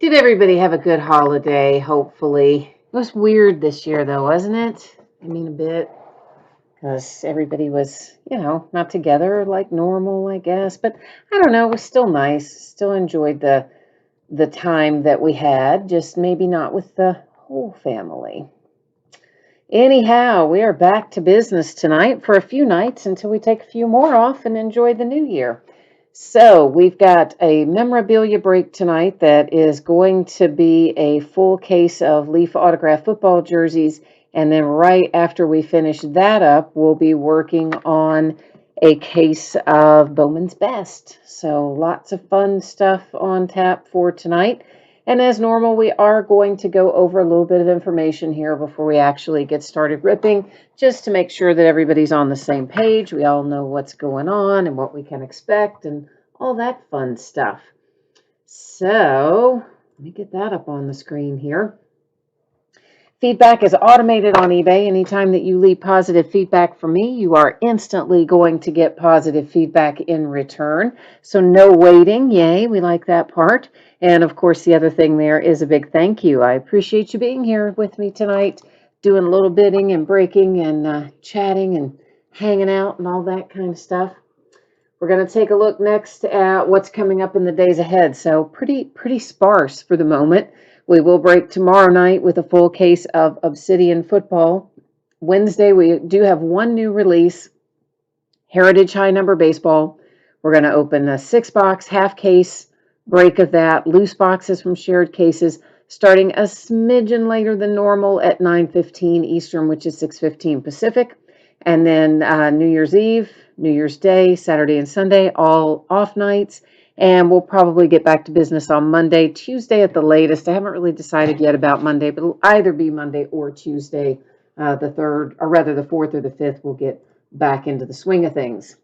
Did everybody have a good holiday, hopefully? It was weird this year, though, wasn't it? I mean, a bit, because everybody was, not together like normal, I guess. But I don't know, it was still nice. Still enjoyed the time that we had, just maybe not with the whole family. Anyhow, we are back to business tonight for a few nights until we take a few more off and enjoy the new year. So we've got a memorabilia break tonight that is going to be a full case of Leaf autograph football jerseys. And then right after we finish that up, we'll be working on a case of Bowman's Best. So lots of fun stuff on tap for tonight. And as normal, we are going to go over a little bit of information here before we actually get started ripping, just to make sure that everybody's on the same page. We all know what's going on and what we can expect and all that fun stuff. So let me get that up on the screen here. Feedback is automated on eBay. Anytime that you leave positive feedback for me, you are instantly going to get positive feedback in return. So no waiting. Yay, we like that part. And of course, the other thing there is a big thank you. I appreciate you being here with me tonight, doing a little bidding and breaking and chatting and hanging out and all that kind of stuff. We're going to take a look next at what's coming up in the days ahead. So pretty sparse for the moment. We will break tomorrow night with a full case of Obsidian football. Wednesday, we do have one new release, Heritage High Number Baseball. We're going to open a 6-box half case break of that, loose boxes from shared cases, starting a smidgen later than normal at 9:15 Eastern, which is 6:15 Pacific. And then New Year's Eve, New Year's Day, Saturday and Sunday, all off nights. And we'll probably get back to business on Monday, Tuesday at the latest. I haven't really decided yet about Monday, but it'll either be Monday or Tuesday, the 3rd, or rather the 4th or the 5th. We'll get back into the swing of things.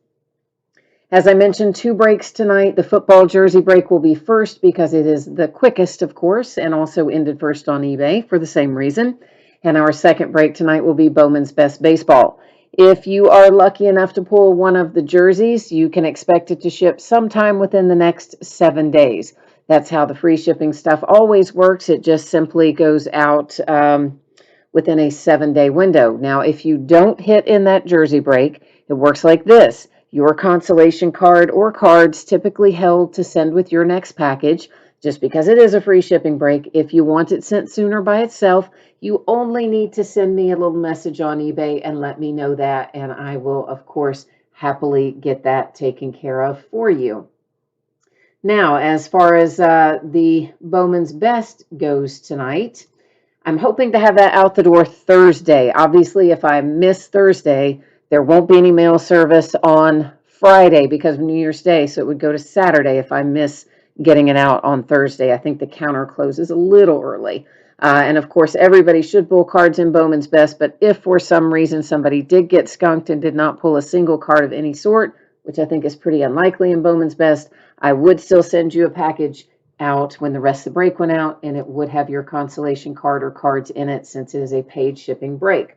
As I mentioned, 2 breaks tonight. The football jersey break will be first because it is the quickest, of course, and also ended first on eBay for the same reason. And our second break tonight will be Bowman's Best Baseball. If you are lucky enough to pull one of the jerseys, you can expect it to ship sometime within the next 7 days. That's how the free shipping stuff always works. It just simply goes out within a 7-day window. Now, if you don't hit in that jersey break, it works like this. Your consolation card or cards typically held to send with your next package. Just because it is a free shipping break, if you want it sent sooner by itself, you only need to send me a little message on eBay and let me know that, and I will, of course, happily get that taken care of for you. Now, as far as the Bowman's Best goes tonight, I'm hoping to have that out the door Thursday. Obviously, if I miss Thursday, there won't be any mail service on Friday because of New Year's Day, so it would go to Saturday if I miss getting it out on Thursday. I think the counter closes a little early. And of course, everybody should pull cards in Bowman's Best, but if for some reason somebody did get skunked and did not pull a single card of any sort, which I think is pretty unlikely in Bowman's Best, I would still send you a package out when the rest of the break went out, and it would have your consolation card or cards in it since it is a paid shipping break.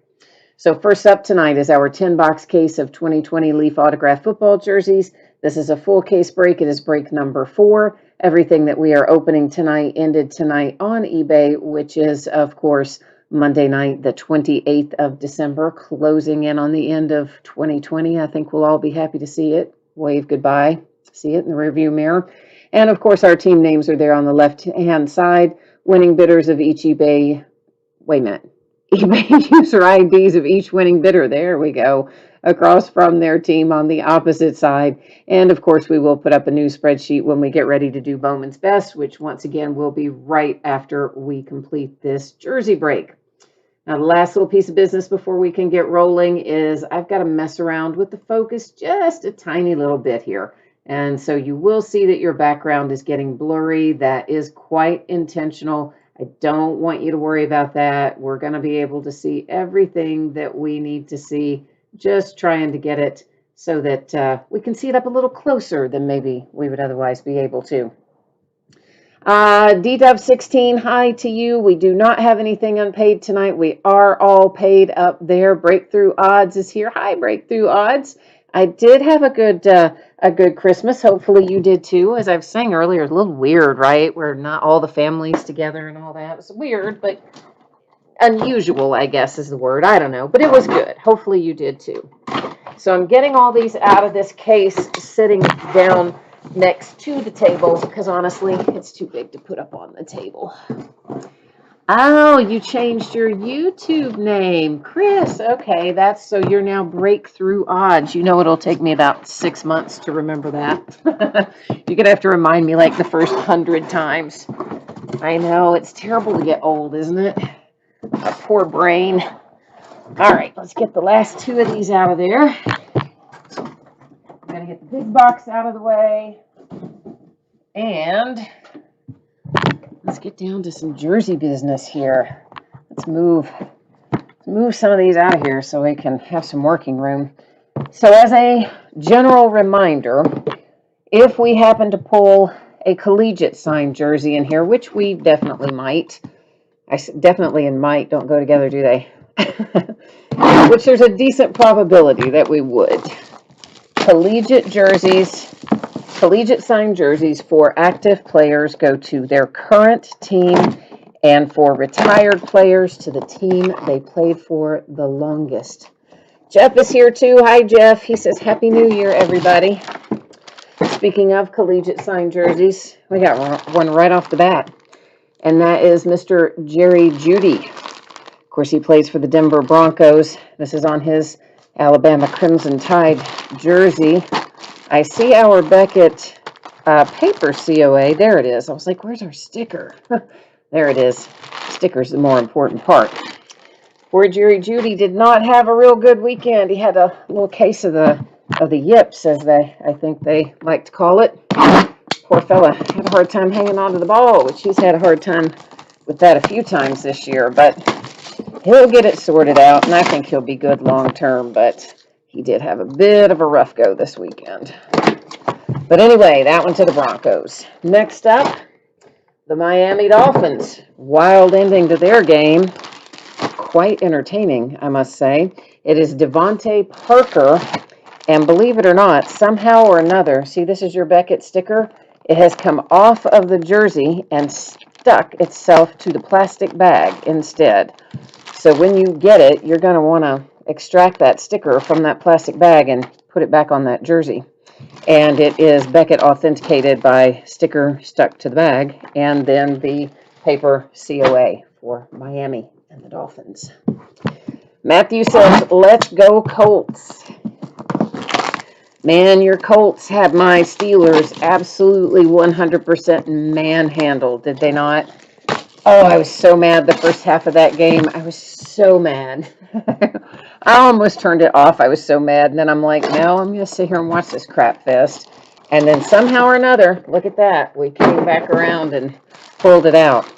So first up tonight is our 10-box case of 2020 Leaf autograph football jerseys. This is a full case break. It is break number 4. Everything that we are opening tonight ended tonight on eBay, which is, of course, Monday night, the 28th of December, closing in on the end of 2020. I think we'll all be happy to see it. Wave goodbye. See it in the rearview mirror. And, of course, our team names are there on the left-hand side. Winning bidders of each eBay. Wait a minute. eBay user IDs of each winning bidder. There we go. Across from their team on the opposite side. And of course, we will put up a new spreadsheet when we get ready to do Bowman's Best, which once again will be right after we complete this jersey break. Now, the last little piece of business before we can get rolling is I've got to mess around with the focus just a tiny little bit here. And so you will see that your background is getting blurry. That is quite intentional. I don't want you to worry about that. We're going to be able to see everything that we need to see, just trying to get it so that we can see it up a little closer than maybe we would otherwise be able to. DW16, hi to you. We do not have anything unpaid tonight. We are all paid up there. Breakthrough Odds is here. Hi, Breakthrough Odds. I did have a good Christmas. Hopefully you did too. As I was saying earlier, it's a little weird, right? We're not all the families together and all that. It's weird, but unusual, I guess is the word. I don't know, but it was good. Hopefully you did too. So I'm getting all these out of this case, sitting down next to the table, because honestly, it's too big to put up on the table. Oh, you changed your YouTube name, Chris. Okay, that's so you're now Breakthrough Odds. You know it'll take me about 6 months to remember that. You're gonna have to remind me like the first 100 times. I know, it's terrible to get old, isn't it? A poor brain. All right, let's get the last 2 of these out of there. I'm gonna get the big box out of the way. And let's get down to some jersey business here. Let's move some of these out of here so we can have some working room. So as a general reminder, if we happen to pull a collegiate signed jersey in here, which we definitely might, definitely and might don't go together, do they? Which there's a decent probability that we would. Collegiate signed jerseys for active players go to their current team, and for retired players to the team they played for the longest. Jeff is here too. Hi, Jeff. He says, Happy New Year, everybody. Speaking of collegiate signed jerseys, we got one right off the bat, and that is Mr. Jerry Judy. Of course, he plays for the Denver Broncos. This is on his Alabama Crimson Tide jersey. I see our Beckett paper COA. There it is. I was like, where's our sticker? There it is. Sticker's the more important part. Poor Jerry Judy did not have a real good weekend. He had a little case of the yips, as I think they like to call it. Poor fella had a hard time hanging on to the ball, which he's had a hard time with that a few times this year, but he'll get it sorted out, and I think he'll be good long term, but he did have a bit of a rough go this weekend. But anyway, that one to the Broncos. Next up, the Miami Dolphins. Wild ending to their game. Quite entertaining, I must say. It is Devonta Parker, and believe it or not, somehow or another, see, this is your Beckett sticker. It has come off of the jersey and stuck itself to the plastic bag instead. So when you get it, you're going to want to extract that sticker from that plastic bag and put it back on that jersey. And it is Beckett authenticated by sticker stuck to the bag, and then the paper COA for Miami and the Dolphins. Matthew says, let's go Colts. Man, your Colts had my Steelers absolutely 100% manhandled, did they not? Oh, I was so mad the first half of that game. I was so mad. I almost turned it off. I was so mad. And then I'm like, no, I'm going to sit here and watch this crap fest. And then somehow or another, look at that. We came back around and pulled it out.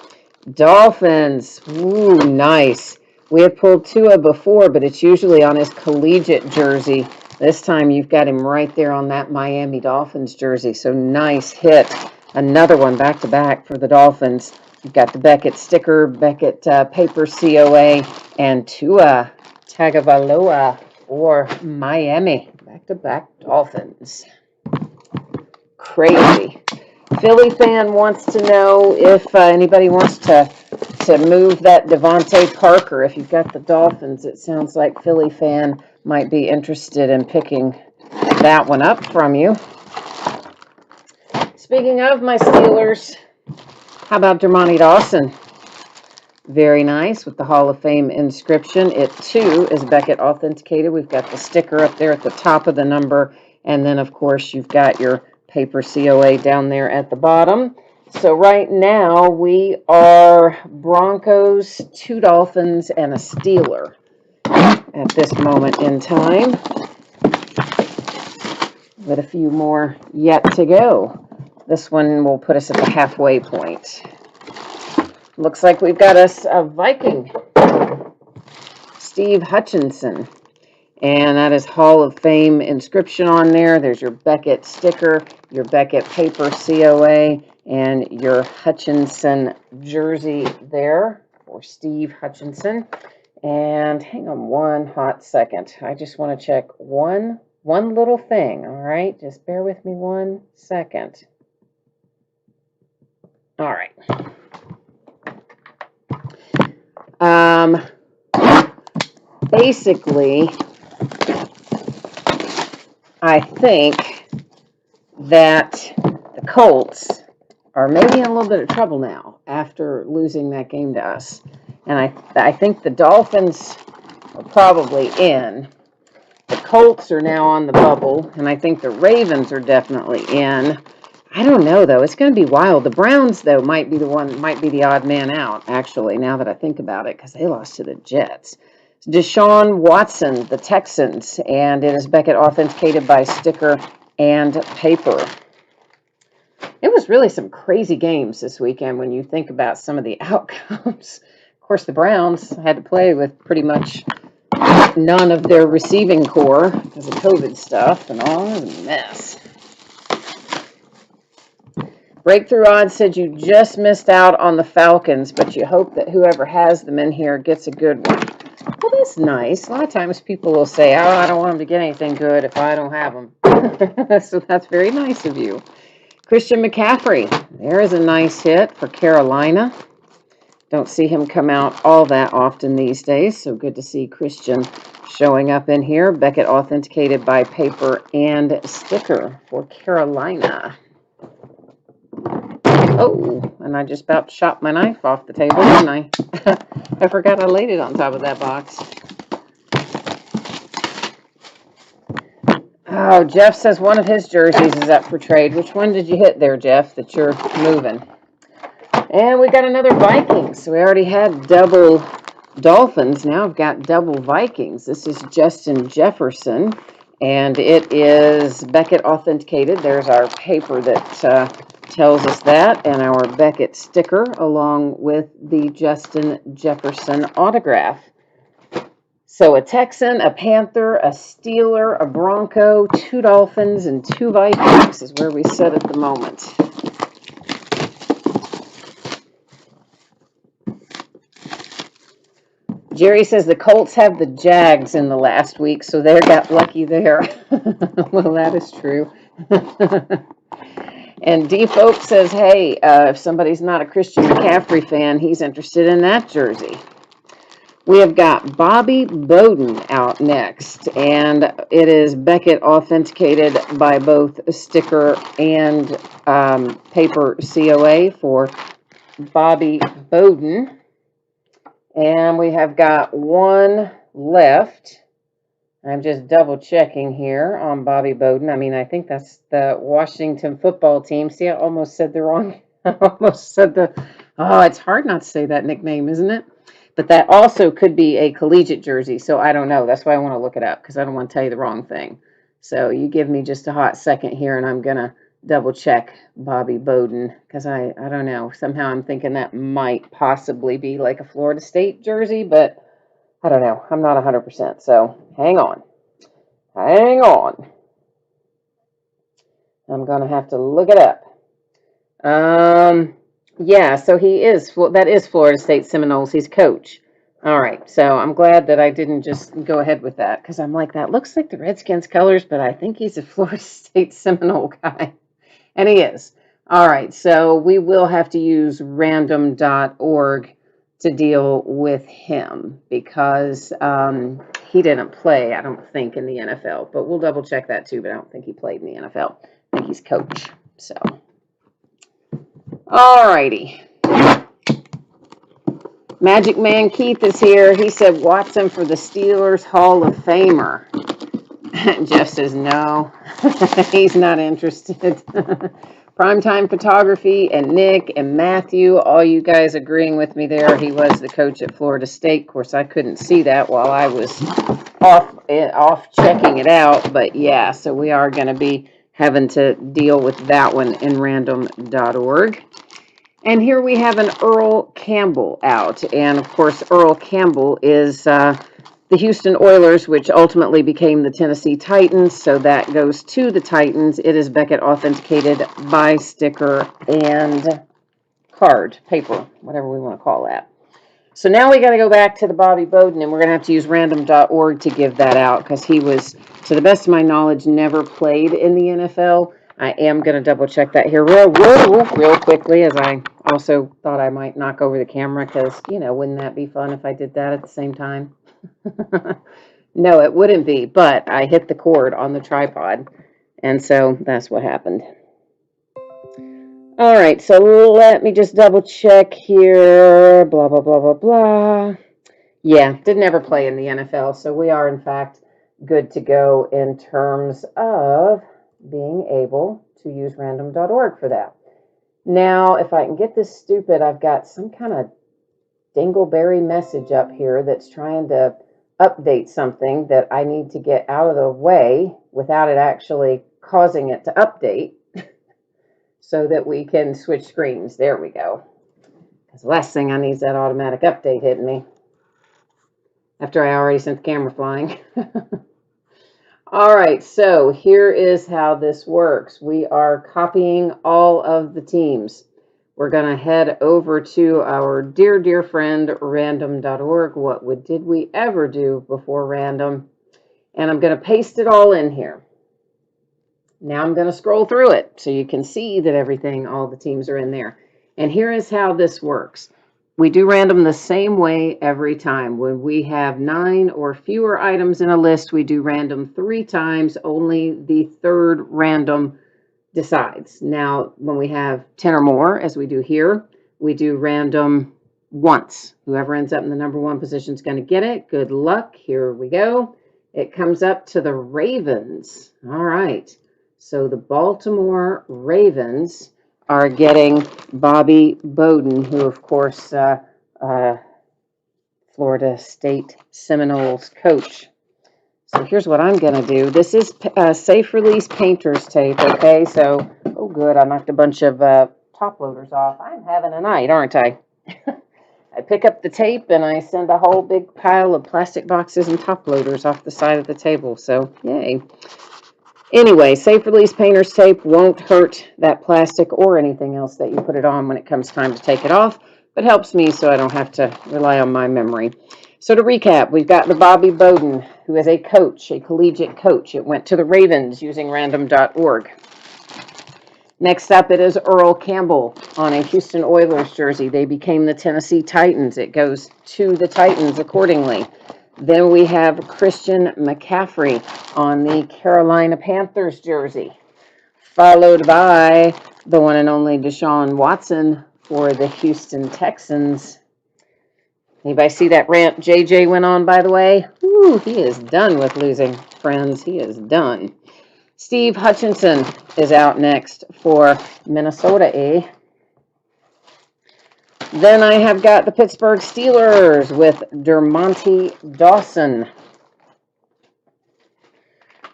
Dolphins. Ooh, nice. We had pulled Tua before, but it's usually on his collegiate jersey. This time you've got him right there on that Miami Dolphins jersey. So nice hit. Another one back to back for the Dolphins. You've got the Beckett sticker, Beckett paper COA, and Tua Tagovailoa for Miami. Back-to-back Dolphins. Crazy. Philly fan wants to know if anybody wants to move that Devonta Parker. If you've got the Dolphins, it sounds like Philly fan might be interested in picking that one up from you. Speaking of my Steelers, how about Dermontti Dawson? Very nice with the Hall of Fame inscription. It too is Beckett authenticated. We've got the sticker up there at the top of the number, and then of course you've got your paper COA down there at the bottom. So right now we are Broncos, 2 Dolphins, and a Steeler at this moment in time, with a few more yet to go. This one will put us at the halfway point. Looks like we've got us a Viking, Steve Hutchinson. And that is Hall of Fame inscription on there. There's your Beckett sticker, your Beckett paper COA, and your Hutchinson jersey there for Steve Hutchinson. And hang on one hot second. I just want to check one one little thing, all right? Just bear with me 1 second. All right. Basically, I think that the Colts are maybe in a little bit of trouble now after losing that game to us. And I think the Dolphins are probably in. The Colts are now on the bubble, and I think the Ravens are definitely in. I don't know, though. It's going to be wild. The Browns, though, might be the odd man out, actually, now that I think about it, because they lost to the Jets. Deshaun Watson, the Texans, and it is Beckett authenticated by sticker and paper. It was really some crazy games this weekend when you think about some of the outcomes. Of course, the Browns had to play with pretty much none of their receiving core because of COVID stuff and all. It was a mess. Breakthrough Odds said you just missed out on the Falcons, but you hope that whoever has them in here gets a good one. Well, that's nice. A lot of times people will say, oh, I don't want them to get anything good if I don't have them. So that's very nice of you. Christian McCaffrey, there is a nice hit for Carolina. Don't see him come out all that often these days, so good to see Christian showing up in here. Beckett authenticated by paper and sticker for Carolina. Oh, and I just about shot my knife off the table, didn't I? I forgot I laid it on top of that box. Oh, Jeff says one of his jerseys is up for trade. Which one did you hit there, Jeff, that you're moving? And we got another Vikings. We already had double Dolphins. Now I've got double Vikings. This is Justin Jefferson, and it is Beckett authenticated. There's our paper that tells us that, and our Beckett sticker along with the Justin Jefferson autograph. So a Texan, a Panther, a Steeler, a Bronco, 2 Dolphins, and 2 Vikings is where we sit at the moment. Jerry says the Colts have the Jags in the last week, so they got lucky there. Well, that is true. And D. Folk says, hey, if somebody's not a Christian McCaffrey fan, he's interested in that jersey. We have got Bobby Bowden out next, and it is Beckett authenticated by both sticker and paper COA for Bobby Bowden. And we have got one left. I'm just double checking here on Bobby Bowden. I mean, I think that's the Washington football team. See, I almost said the wrong. I almost said oh, it's hard not to say that nickname, isn't it? But that also could be a collegiate jersey. So I don't know. That's why I want to look it up because I don't want to tell you the wrong thing. So you give me just a hot second here and I'm going to double check Bobby Bowden because I don't know. Somehow I'm thinking that might possibly be like a Florida State jersey, but I don't know. I'm not 100%. So hang on. Hang on. I'm going to have to look it up. Yeah, so that is Florida State Seminoles. He's coach. All right, so I'm glad that I didn't just go ahead with that because I'm like, that looks like the Redskins colors, but I think he's a Florida State Seminole guy. And he is. All right, so we will have to use random.org to deal with him because he didn't play, I don't think, in the NFL. But we'll double check that too, but I don't think he played in the NFL. I think he's coach, so. All righty. Magic Man Keith is here. He said, watch him for the Steelers Hall of Famer. Jeff says, no, he's not interested. Primetime Photography and Nick and Matthew, all you guys agreeing with me there. He was the coach at Florida State. Of course, I couldn't see that while I was off checking it out. But yeah, so we are going to be having to deal with that one in random.org. And here we have an Earl Campbell out. And of course, Earl Campbell is the Houston Oilers, which ultimately became the Tennessee Titans. So that goes to the Titans. It is Beckett authenticated by sticker and card, paper, whatever we want to call that. So now we got to go back to the Bobby Bowden, and we're going to have to use random.org to give that out because he was, to the best of my knowledge, never played in the NFL. I am going to double check that here real quickly, as I also thought I might knock over the camera because, wouldn't that be fun if I did that at the same time? No, it wouldn't be, but I hit the cord on the tripod, and so that's what happened. All right, so let me just double check here. Blah, blah, blah, blah, blah. Yeah, didn't ever play in the NFL, so we are, in fact, good to go in terms of being able to use random.org for that. Now, if I can get this stupid, I've got some kind of dingleberry message up here that's trying to update something that I need to get out of the way without it actually causing it to update so that we can switch screens. There we go. Because the last thing I need is that automatic update hitting me after I already sent the camera flying. All right, so here is how this works. We are copying all of the teams. We're going to head over to our dear friend, random.org. What did we ever do before random? And I'm going to paste it all in here. Now I'm going to scroll through it so you can see that all the teams are in there. And here is how this works. We do random the same way every time. When we have 9 or fewer items in a list, we do random 3 times. Only the third random decides. Now, when we have 10 or more, as we do here, we do random once. Whoever ends up in the number 1 position is going to get it. Good luck. Here we go. It comes up to the Ravens. All right. So the Baltimore Ravens are getting Bobby Bowden, who, of course, Florida State Seminoles coach. So here's what I'm going to do. This is safe release painter's tape, okay? So, oh, good. I knocked a bunch of top loaders off. I'm having a night, aren't I? I pick up the tape and I send a whole big pile of plastic boxes and top loaders off the side of the table. So, yay. Anyway, safe release painter's tape won't hurt that plastic or anything else that you put it on when it comes time to take it off, but helps me so I don't have to rely on my memory. So to recap, we've got the Bobby Bowden, who is a coach, a collegiate coach. It went to the Ravens using random.org. Next up, it is Earl Campbell on a Houston Oilers jersey. They became the Tennessee Titans. It goes to the Titans accordingly. Then we have Christian McCaffrey on the Carolina Panthers jersey, followed by the one and only Deshaun Watson for the Houston Texans. Anybody see that rant JJ went on, by the way? Ooh, he is done with losing friends. He is done. Steve Hutchinson is out next for Minnesota, Then I have got the Pittsburgh Steelers with Dermontti Dawson.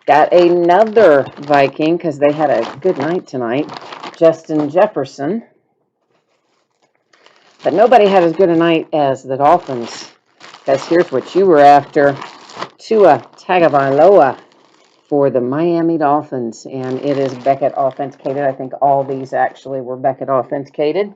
Got another Viking, because they had a good night tonight, Justin Jefferson. But nobody had as good a night as the Dolphins, because here's what you were after. Tua Tagovailoa for the Miami Dolphins, and it is Beckett authenticated. I think all these actually were Beckett authenticated.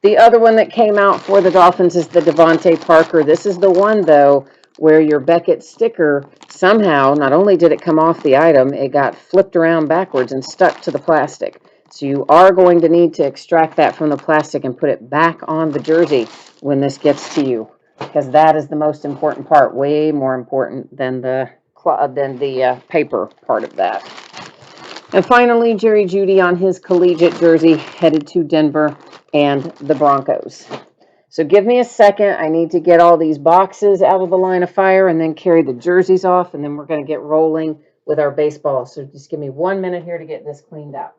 The other one that came out for the Dolphins is the Devonta Parker. This is the one, though, where your Beckett sticker somehow, not only did it come off the item, it got flipped around backwards and stuck to the plastic. So you are going to need to extract that from the plastic and put it back on the jersey when this gets to you, because that is the most important part, way more important than the paper part of that. And finally, Jerry Judy on his collegiate jersey headed to Denver and the Broncos. So give me a second. I need to get all these boxes out of the line of fire and then carry the jerseys off, and then we're going to get rolling with our baseball. So just give me 1 minute here to get this cleaned up.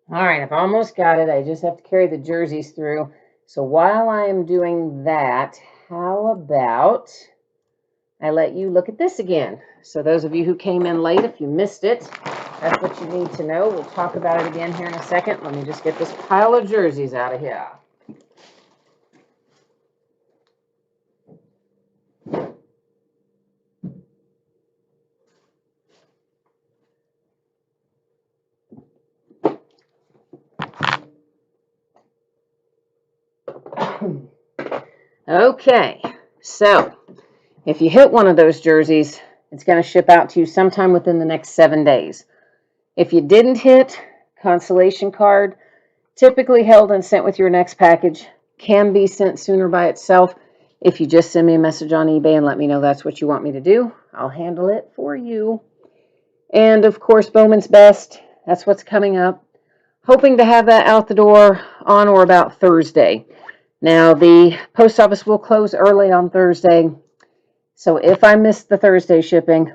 All right, I've almost got it. I just have to carry the jerseys through. So while I am doing that, how about I let you look at this again. So those of you who came in late, if you missed it, that's what you need to know. We'll talk about it again here in a second. Let me just get this pile of jerseys out of here. Okay, so if you hit one of those jerseys, it's going to ship out to you sometime within the next 7 days. If you didn't hit, consolation card, typically held and sent with your next package, can be sent sooner by itself. If you just send me a message on eBay and let me know that's what you want me to do, I'll handle it for you. And of course, Bowman's Best, that's what's coming up. Hoping to have that out the door on or about Thursday. Now, the post office will close early on Thursday, so if I miss the Thursday shipping,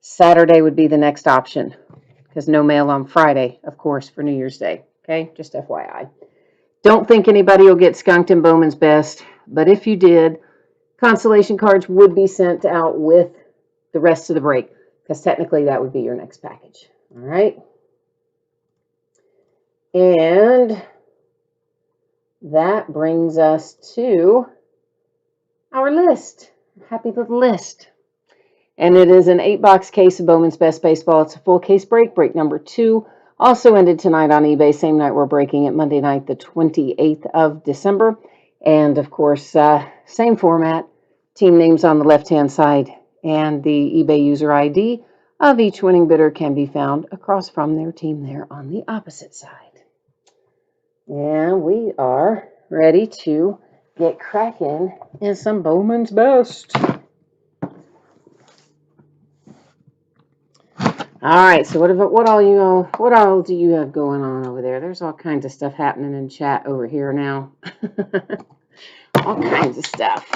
Saturday would be the next option, because no mail on Friday, of course, for New Year's Day. Okay, just FYI. Don't think anybody will get skunked in Bowman's Best, but if you did, consolation cards would be sent out with the rest of the break, because technically that would be your next package. All right. And that brings us to our list. Happy little list. And it is an 8-box case of Bowman's Best Baseball. It's a full case break number 2. Also ended tonight on eBay. Same night we're breaking it, Monday night, the 28th of December. And of course, same format. Team names on the left-hand side. And the eBay user ID of each winning bidder can be found across from their team there on the opposite side. And we are ready to get cracking in some Bowman's Best. All right, so what all do you have going on over there? There's all kinds of stuff happening in chat over here now. All kinds of stuff.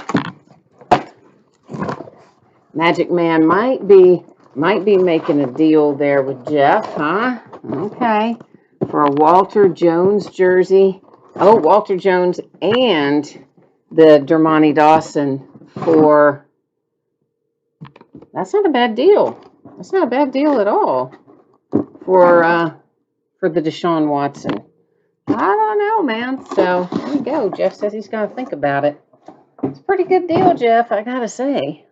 Magic Man might be making a deal there with Jeff, huh? Okay. For a Walter Jones jersey. Oh, Walter Jones and the Dermani Dawson for... That's not a bad deal. That's not a bad deal at all for the Deshaun Watson. I don't know, man. So there we go. Jeff says he's going to think about it. It's a pretty good deal, Jeff, I got to say.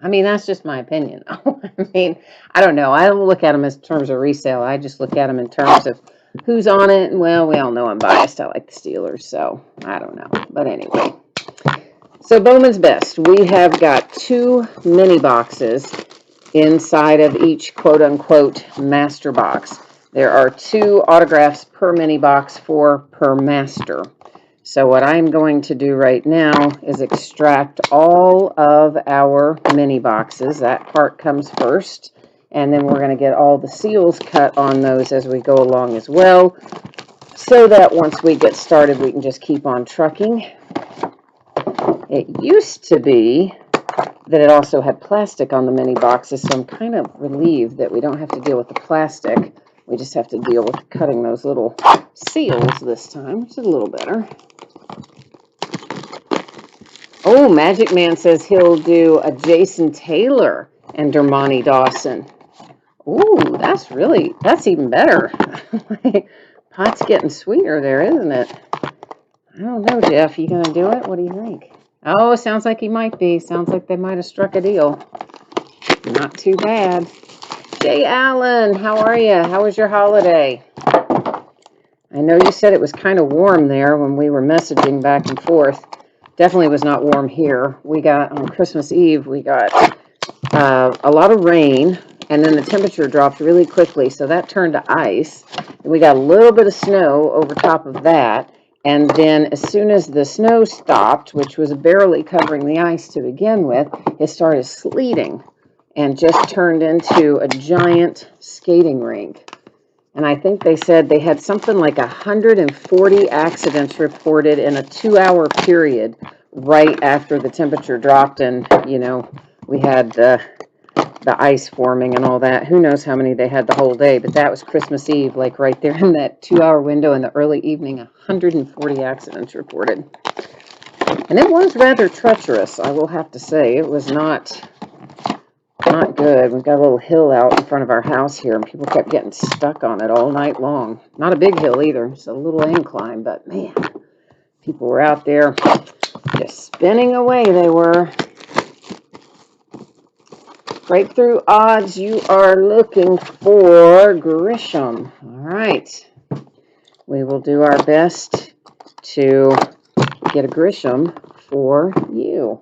I mean, that's just my opinion. I mean, I don't know. I don't look at them in terms of resale. I just look at them in terms of who's on it. And, well, we all know I'm biased. I like the Steelers, so I don't know. But anyway. So Bowman's Best. We have got 2 mini boxes inside of each quote-unquote master box. There are 2 autographs per mini box, 4 per master. So what I'm going to do right now is extract all of our mini boxes. That part comes first, and then we're going to get all the seals cut on those as we go along as well, so that once we get started, we can just keep on trucking. It used to be that it also had plastic on the mini boxes, so I'm kind of relieved that we don't have to deal with the plastic. We just have to deal with cutting those little seals this time, which is a little better. Oh, Magic Man says he'll do a Jason Taylor and Dermani Dawson. Ooh, that's even better. Pot's getting sweeter there, isn't it? I don't know, Jeff. You going to do it? What do you think? Oh, sounds like he might be. Sounds like they might have struck a deal. Not too bad. Jay Allen, how are you? How was your holiday? I know you said it was kind of warm there when we were messaging back and forth. Definitely was not warm here. We got, on Christmas Eve, we got a lot of rain, and then the temperature dropped really quickly, so that turned to ice. We got a little bit of snow over top of that, and then as soon as the snow stopped, which was barely covering the ice to begin with, it started sleeting and just turned into a giant skating rink. And I think they said they had something like 140 accidents reported in a 2-hour period right after the temperature dropped, and, you know, we had the ice forming and all that. Who knows how many they had the whole day, but that was Christmas Eve, like right there in that 2-hour window in the early evening, 140 accidents reported. And it was rather treacherous, I will have to say. It was not not good. We've got a little hill out in front of our house here, and people kept getting stuck on it all night long. Not a big hill either. It's a little incline, but man, people were out there just spinning away. They were. Breakthrough odds, you are looking for Grisham. All right. We will do our best to get a Grisham for you.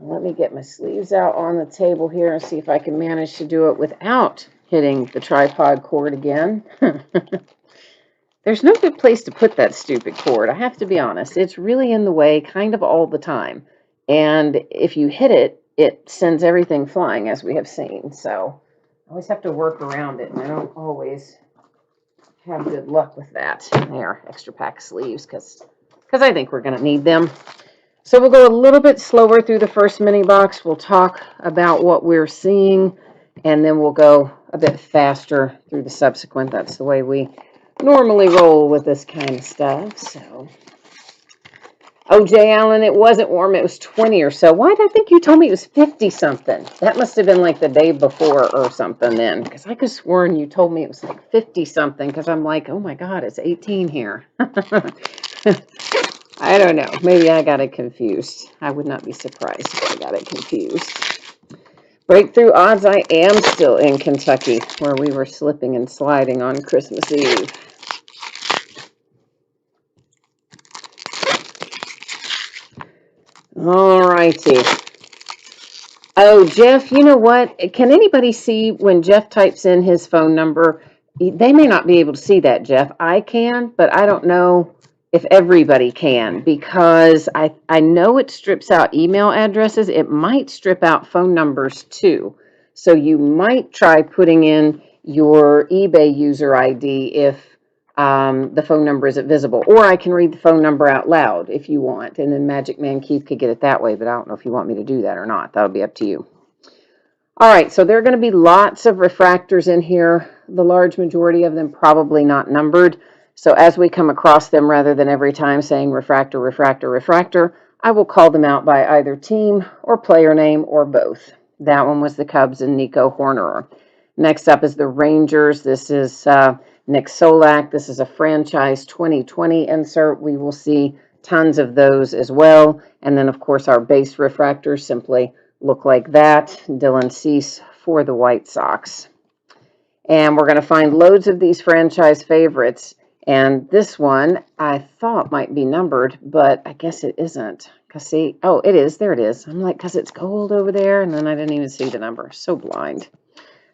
Let me get my sleeves out on the table here and see if I can manage to do it without hitting the tripod cord again. There's no good place to put that stupid cord, I have to be honest. It's really in the way kind of all the time. And if you hit it, it sends everything flying, as we have seen. So I always have to work around it, and I don't always have good luck with that. There, extra pack of sleeves, because I think we're going to need them. So we'll go a little bit slower through the first mini box. We'll talk about what we're seeing, and then we'll go a bit faster through the subsequent. That's the way we normally roll with this kind of stuff. So, oh, Jay Allen, it wasn't warm. It was 20 or so. Why did I think you told me it was 50 something? That must have been like the day before or something then, because I could have sworn you told me it was like 50 something, because I'm like, oh my God, it's 18 here. I don't know. Maybe I got it confused. I would not be surprised if I got it confused. Breakthrough odds, I am still in Kentucky, where we were slipping and sliding on Christmas Eve. All righty. Oh, Jeff, you know what? Can anybody see when Jeff types in his phone number? They may not be able to see that, Jeff. I can, but I don't know if everybody can, because I know it strips out email addresses. It might strip out phone numbers too. So you might try putting in your eBay user ID if the phone number isn't visible. Or I can read the phone number out loud if you want, and then Magic Man Keith could get it that way, but I don't know if you want me to do that or not. That'll be up to you. All right, so there are going to be lots of refractors in here. The large majority of them probably not numbered. So as we come across them, rather than every time saying refractor, refractor, refractor, I will call them out by either team or player name or both. That one was the Cubs and Nico Hornerer. Next up is the Rangers. This is Nick Solak. This is a franchise 2020 insert. We will see tons of those as well. And then, of course, our base refractors simply look like that. Dylan Cease for the White Sox. And we're going to find loads of these franchise favorites. And this one I thought might be numbered, but I guess it isn't. Because see, oh, it is. There it is. I'm like, because it's gold over there. And then I didn't even see the number. So blind.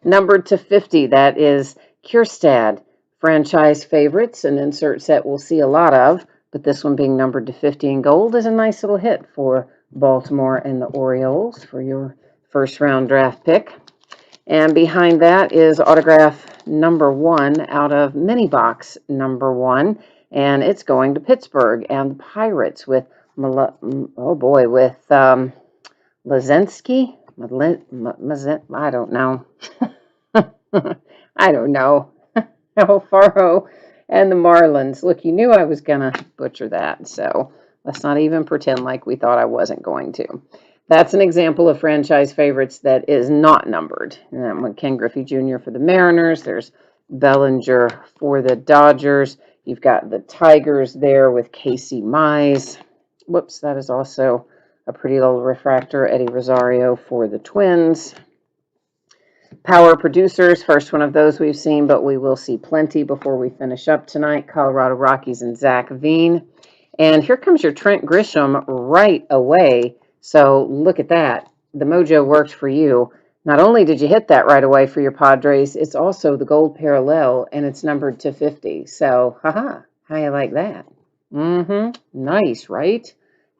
Numbered to 50, that is Kierstad. Franchise favorites, an insert set we'll see a lot of. But this one being numbered to 50 in gold is a nice little hit for Baltimore and the Orioles for your first round draft pick. And behind that is autograph number 1 out of mini box number 1. And it's going to Pittsburgh and the Pirates with, Lazensky. I don't know. I don't know. Alfaro and the Marlins. Look, you knew I was going to butcher that, so let's not even pretend like we thought I wasn't going to. That's an example of franchise favorites that is not numbered. And that one, Ken Griffey Jr. for the Mariners. There's Bellinger for the Dodgers. You've got the Tigers there with Casey Mize. Whoops, that is also a pretty little refractor. Eddie Rosario for the Twins. Power producers, first one of those we've seen, but we will see plenty before we finish up tonight. Colorado Rockies and Zach Veen. And here comes your Trent Grisham right away. So look at that. The mojo worked for you. Not only did you hit that right away for your Padres, it's also the gold parallel, and it's numbered to 50. So, haha, how you like that? Nice, right?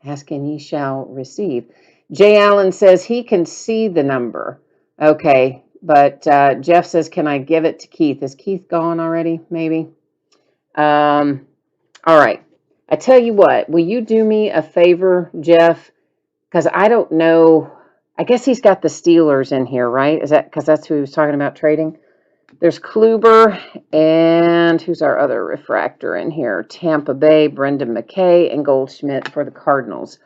Ask and ye shall receive. Jay Allen says he can see the number. Okay, but Jeff says, can I give it to Keith? Is Keith gone already, maybe? All right. I tell you what, will you do me a favor, Jeff? Because I don't know. I guess he's got the Steelers in here, right? Is that because that's who he was talking about trading? There's Kluber, and who's our other refractor in here? Tampa Bay, Brendan McKay, and Goldschmidt for the Cardinals.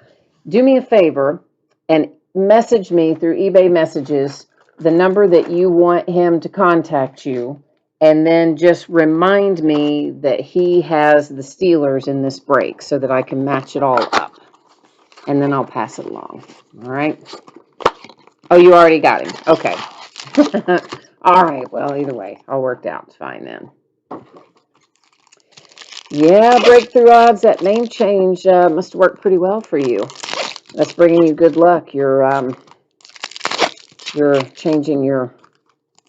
Do me a favor and message me through eBay messages the number that you want him to contact you, and then just remind me that he has the Steelers in this break so that I can match it all up. And then I'll pass it along. All right. Oh, you already got him. Okay. All right. Well, either way, all worked out fine then. Yeah, breakthrough odds. That name change must work pretty well for you. That's bringing you good luck. You're changing your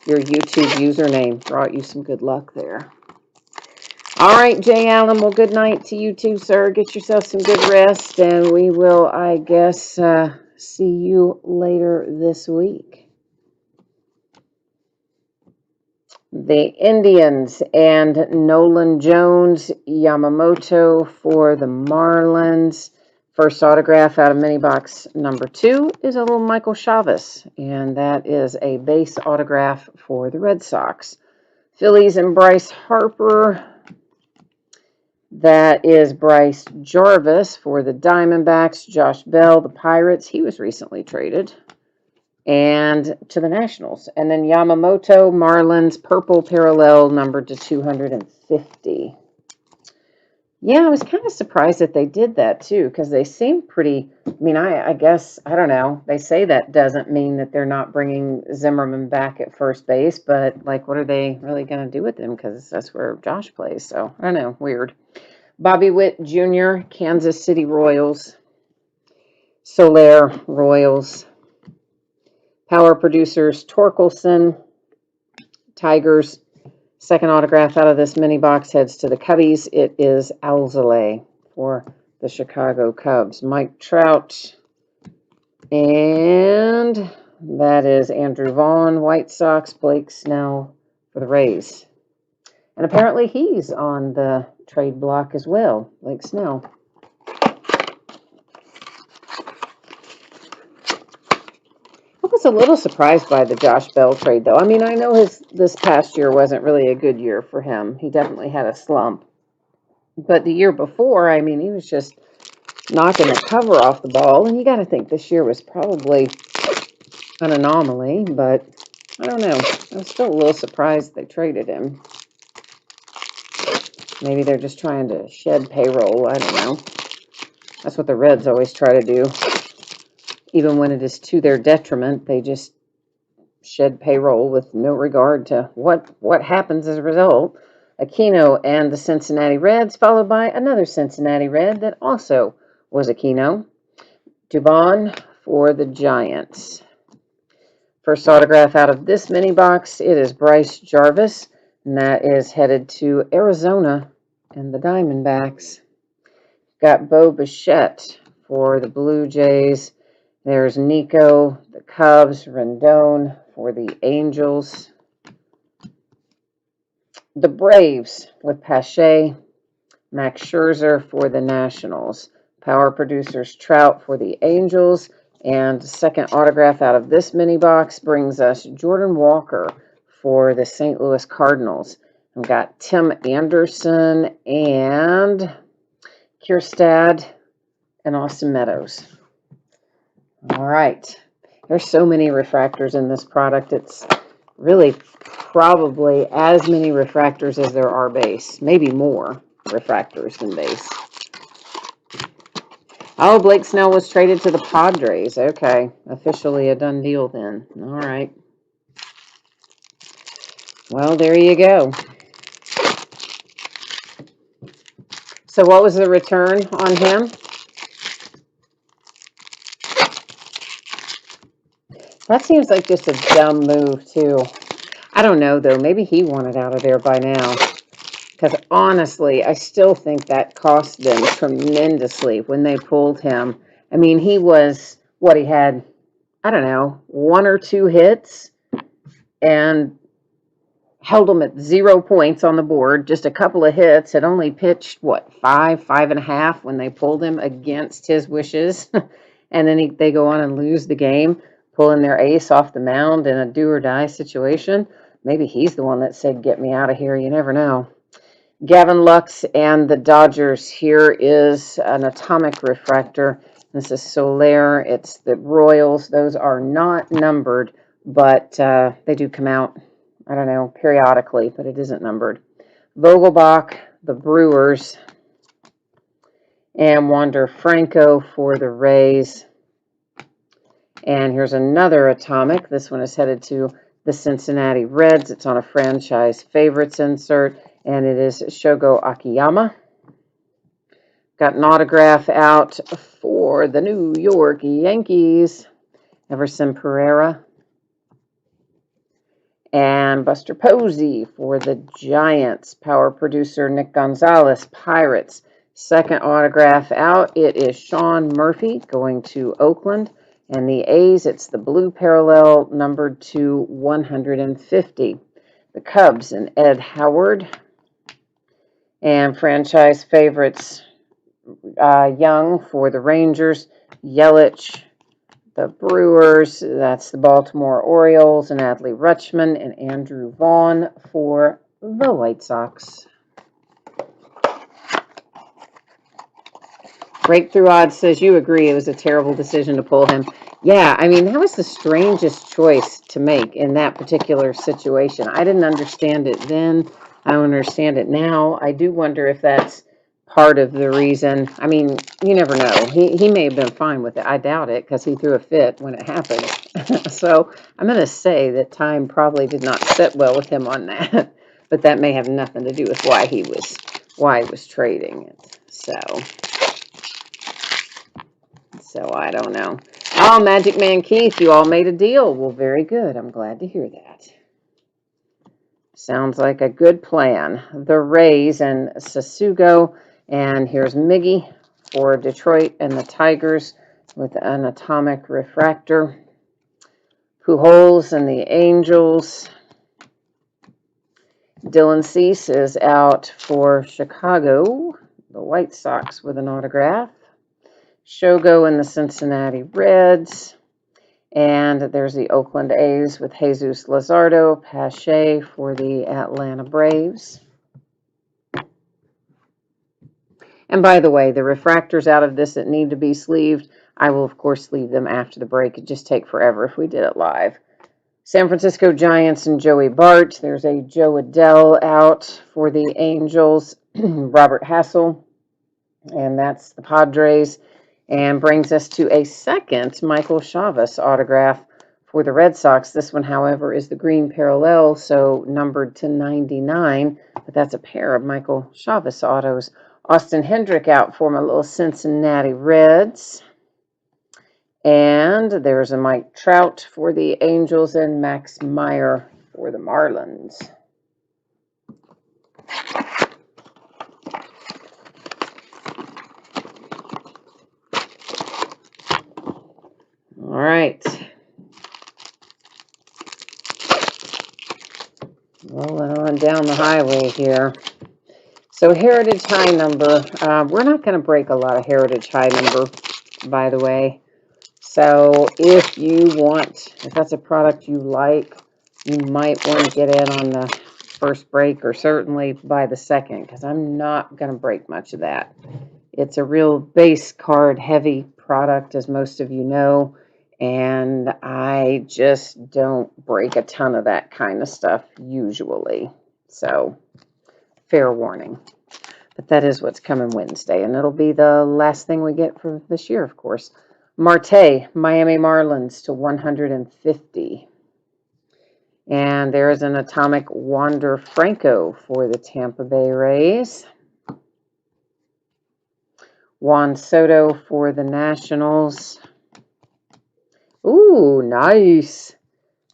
YouTube username. Brought you some good luck there. All right, Jay Allen. Well, good night to you too, sir. Get yourself some good rest, and we will, I guess, see you later this week. The Indians and Nolan Jones Yamamoto for the Marlins. First autograph out of mini box number 2 is a little Michael Chavis, and that is a base autograph for the Red Sox. Phillies and Bryce Harper. That is Bryce Jarvis for the Diamondbacks. Josh Bell, the Pirates. He was recently traded. And to the Nationals. And then Yamamoto, Marlins, purple parallel, numbered to 250. Yeah, I was kind of surprised that they did that too, because they seem pretty, I mean, I guess, I don't know, they say that doesn't mean that they're not bringing Zimmerman back at first base, but like, what are they really going to do with him? Because that's where Josh plays, so I don't know, weird. Bobby Witt Jr., Kansas City Royals, Soler Royals, Power Producers, Torkelson, Tigers. Second autograph out of this mini box heads to the Cubbies. It is Alvarez for the Chicago Cubs. Mike Trout. And that is Andrew Vaughn, White Sox. Blake Snell for the Rays. And apparently he's on the trade block as well, Blake Snell. I was a little surprised by the Josh Bell trade, though. I mean, I know this past year wasn't really a good year for him. He definitely had a slump. But the year before, I mean, he was just knocking the cover off the ball. And you got to think this year was probably an anomaly. But I don't know. I was still a little surprised they traded him. Maybe they're just trying to shed payroll. I don't know. That's what the Reds always try to do. Even when it is to their detriment, they just shed payroll with no regard to what happens as a result. Aquino and the Cincinnati Reds, followed by another Cincinnati Red that also was Aquino. Dubon for the Giants. First autograph out of this mini box, it is Bryce Jarvis, and that is headed to Arizona and the Diamondbacks. Got Bo Bichette for the Blue Jays. There's Nico, the Cubs, Rendon for the Angels. The Braves with Pache, Max Scherzer for the Nationals. Power Producers Trout for the Angels. And second autograph out of this mini box brings us Jordan Walker for the St. Louis Cardinals. I've got Tim Anderson and Kierstad and Austin Meadows. All right. There's so many refractors in this product. It's really probably as many refractors as there are base. Maybe more refractors than base. Oh, Blake Snell was traded to the Padres. Okay. Officially a done deal then. All right. Well, there you go. So what was the return on him? That seems like just a dumb move, too. I don't know, though. Maybe he wanted out of there by now. Because honestly, I still think that cost them tremendously when they pulled him. I mean, he was, what he had, I don't know, 1 or 2 hits and held them at 0 points on the board. Just a couple of hits. Had only pitched, 5.5 when they pulled him against his wishes. And then they go on and lose the game, pulling their ace off the mound in a do-or-die situation. Maybe he's the one that said, get me out of here. You never know. Gavin Lux and the Dodgers. Here is an atomic refractor. This is Soler. It's the Royals. Those are not numbered, but they do come out, I don't know, periodically, but it isn't numbered. Vogelbach, the Brewers, and Wander Franco for the Rays. And here's another atomic. This one is headed to the Cincinnati Reds. It's on a franchise favorites insert, and it is Shogo Akiyama. Got an autograph out for the New York Yankees, Everson Pereira. And Buster Posey for the Giants, power producer Nick Gonzalez, Pirates. Second autograph out, it is Sean Murphy going to Oakland. And the A's, it's the blue parallel numbered to 150. The Cubs and Ed Howard. And franchise favorites, Young for the Rangers, Yelich, the Brewers, that's the Baltimore Orioles, and Adley Rutschman and Andrew Vaughn for the White Sox. Breakthrough Odds says you agree it was a terrible decision to pull him. Yeah, I mean, that was the strangest choice to make in that particular situation. I didn't understand it then. I don't understand it now. I do wonder if that's part of the reason. I mean, you never know. He may have been fine with it. I doubt it because he threw a fit when it happened. So I'm going to say that time probably did not sit well with him on that. But that may have nothing to do with why he was trading it. So I don't know. Oh, Magic Man Keith, you all made a deal. Well, very good. I'm glad to hear that. Sounds like a good plan. The Rays and Sasugo. And here's Miggy for Detroit and the Tigers with an atomic refractor. Pujols and the Angels. Dylan Cease is out for Chicago. The White Sox with an autograph. Shogo and the Cincinnati Reds. And there's the Oakland A's with Jesus Luzardo, Pache for the Atlanta Braves. And by the way, the refractors out of this that need to be sleeved, I will, of course, sleeve them after the break. It'd just take forever if we did it live. San Francisco Giants and Joey Bart. There's a Joe Adell out for the Angels. Robert Hassel. And that's the Padres. And brings us to a second Michael Chavis autograph for the Red Sox. This one, however, is the green parallel, so numbered to 99. But that's a pair of Michael Chavis autos. Austin Hendrick out for my little Cincinnati Reds. And there's a Mike Trout for the Angels and Max Meyer for the Marlins. All right. Rolling on down the highway here. So Heritage High number. We're not going to break a lot of Heritage High number, by the way. So if that's a product you like, you might want to get in on the first break or certainly by the second, because I'm not going to break much of that. It's a real base card heavy product, as most of you know, and I just don't break a ton of that kind of stuff usually. So fair warning. But that is what's coming Wednesday, and it'll be the last thing we get for this year, of course. Marte, Miami Marlins to 150. And there is an atomic Wander Franco for the Tampa Bay Rays. Juan Soto for the Nationals. Ooh, nice.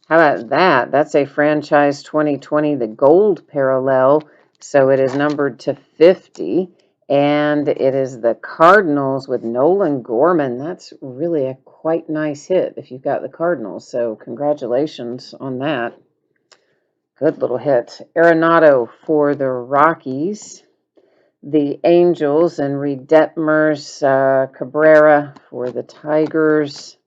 How about that? That's a franchise 2020, the gold parallel. So it is numbered to 50. And it is the Cardinals with Nolan Gorman. That's really a quite nice hit if you've got the Cardinals. So congratulations on that. Good little hit. Arenado for the Rockies. The Angels and Reed Detmers, Cabrera for the Tigers.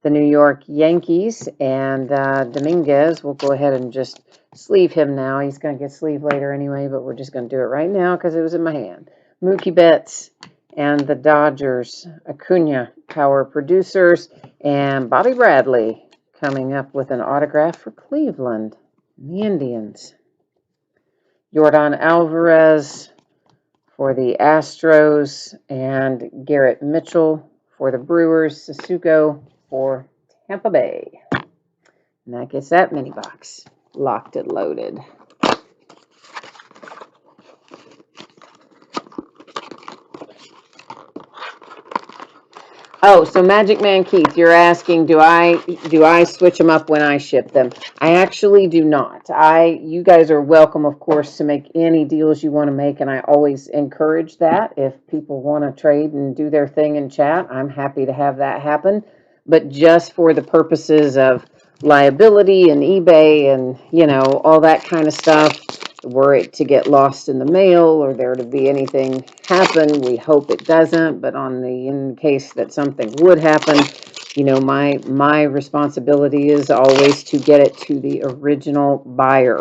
The New York Yankees and Dominguez. We'll go ahead and just sleeve him now. He's going to get sleeved later anyway, but we're just going to do it right now because it was in my hand. Mookie Betts and the Dodgers. Acuna, power producers. And Bobby Bradley coming up with an autograph for Cleveland, the Indians. Jordan Alvarez for the Astros, and Garrett Mitchell for the Brewers, Sasuko for Tampa Bay. And that gets that mini box locked and loaded. Oh, so Magic Man Keith, you're asking, do I switch them up when I ship them? I actually do not. You guys are welcome, of course, to make any deals you want to make, and I always encourage that. If people want to trade and do their thing in chat, I'm happy to have that happen. But just for the purposes of liability and eBay and, all that kind of stuff, were it to get lost in the mail or there to be anything happen, we hope it doesn't, but in case that something would happen, my responsibility is always to get it to the original buyer.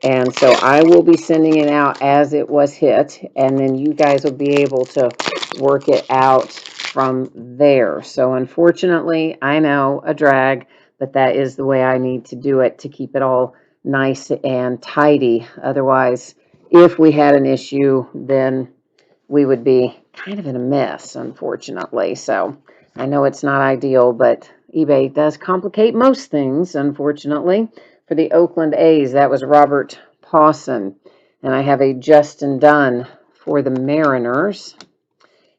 And so I will be sending it out as it was hit, and then you guys will be able to work it out from there. So unfortunately, I know, a drag, but that is the way I need to do it to keep it all nice and tidy. Otherwise, if we had an issue, then we would be kind of in a mess, unfortunately. So I know it's not ideal, but eBay does complicate most things, unfortunately. For the Oakland A's, that was Robert Pawson. And I have a Justin Dunn for the Mariners.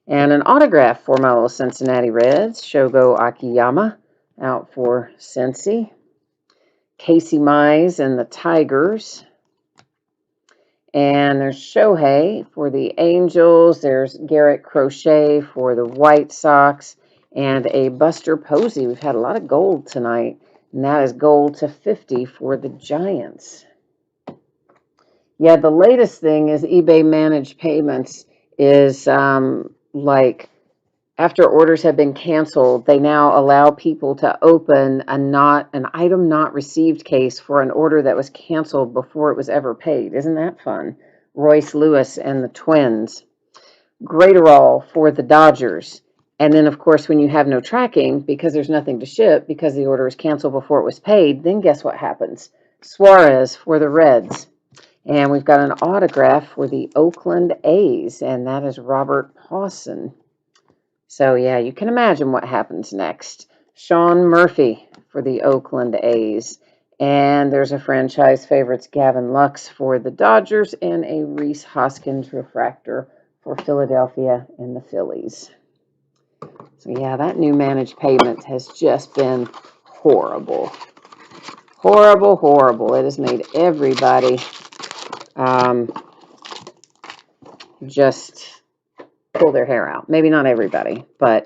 And an autograph for my little Cincinnati Reds, Shogo Akiyama, out for Cincy. Casey Mize and the Tigers. And there's Shohei for the Angels. There's Garrett Crochet for the White Sox. And a Buster Posey. We've had a lot of gold tonight. And that is gold to 50 for the Giants. Yeah, the latest thing is eBay managed payments is like after orders have been canceled, they now allow people to open an item not received case for an order that was canceled before it was ever paid. Isn't that fun? Royce Lewis and the Twins. Graterol for the Dodgers. And then, of course, when you have no tracking, because there's nothing to ship, because the order was canceled before it was paid, then guess what happens? Suarez for the Reds. And we've got an autograph for the Oakland A's, and that is Robert Pawson. So, yeah, you can imagine what happens next. Sean Murphy for the Oakland A's. And there's a franchise favorites, Gavin Lux for the Dodgers, and a Rhys Hoskins refractor for Philadelphia and the Phillies. So, yeah, that new managed payment has just been horrible. Horrible, horrible. It has made everybody just pull their hair out. Maybe not everybody, but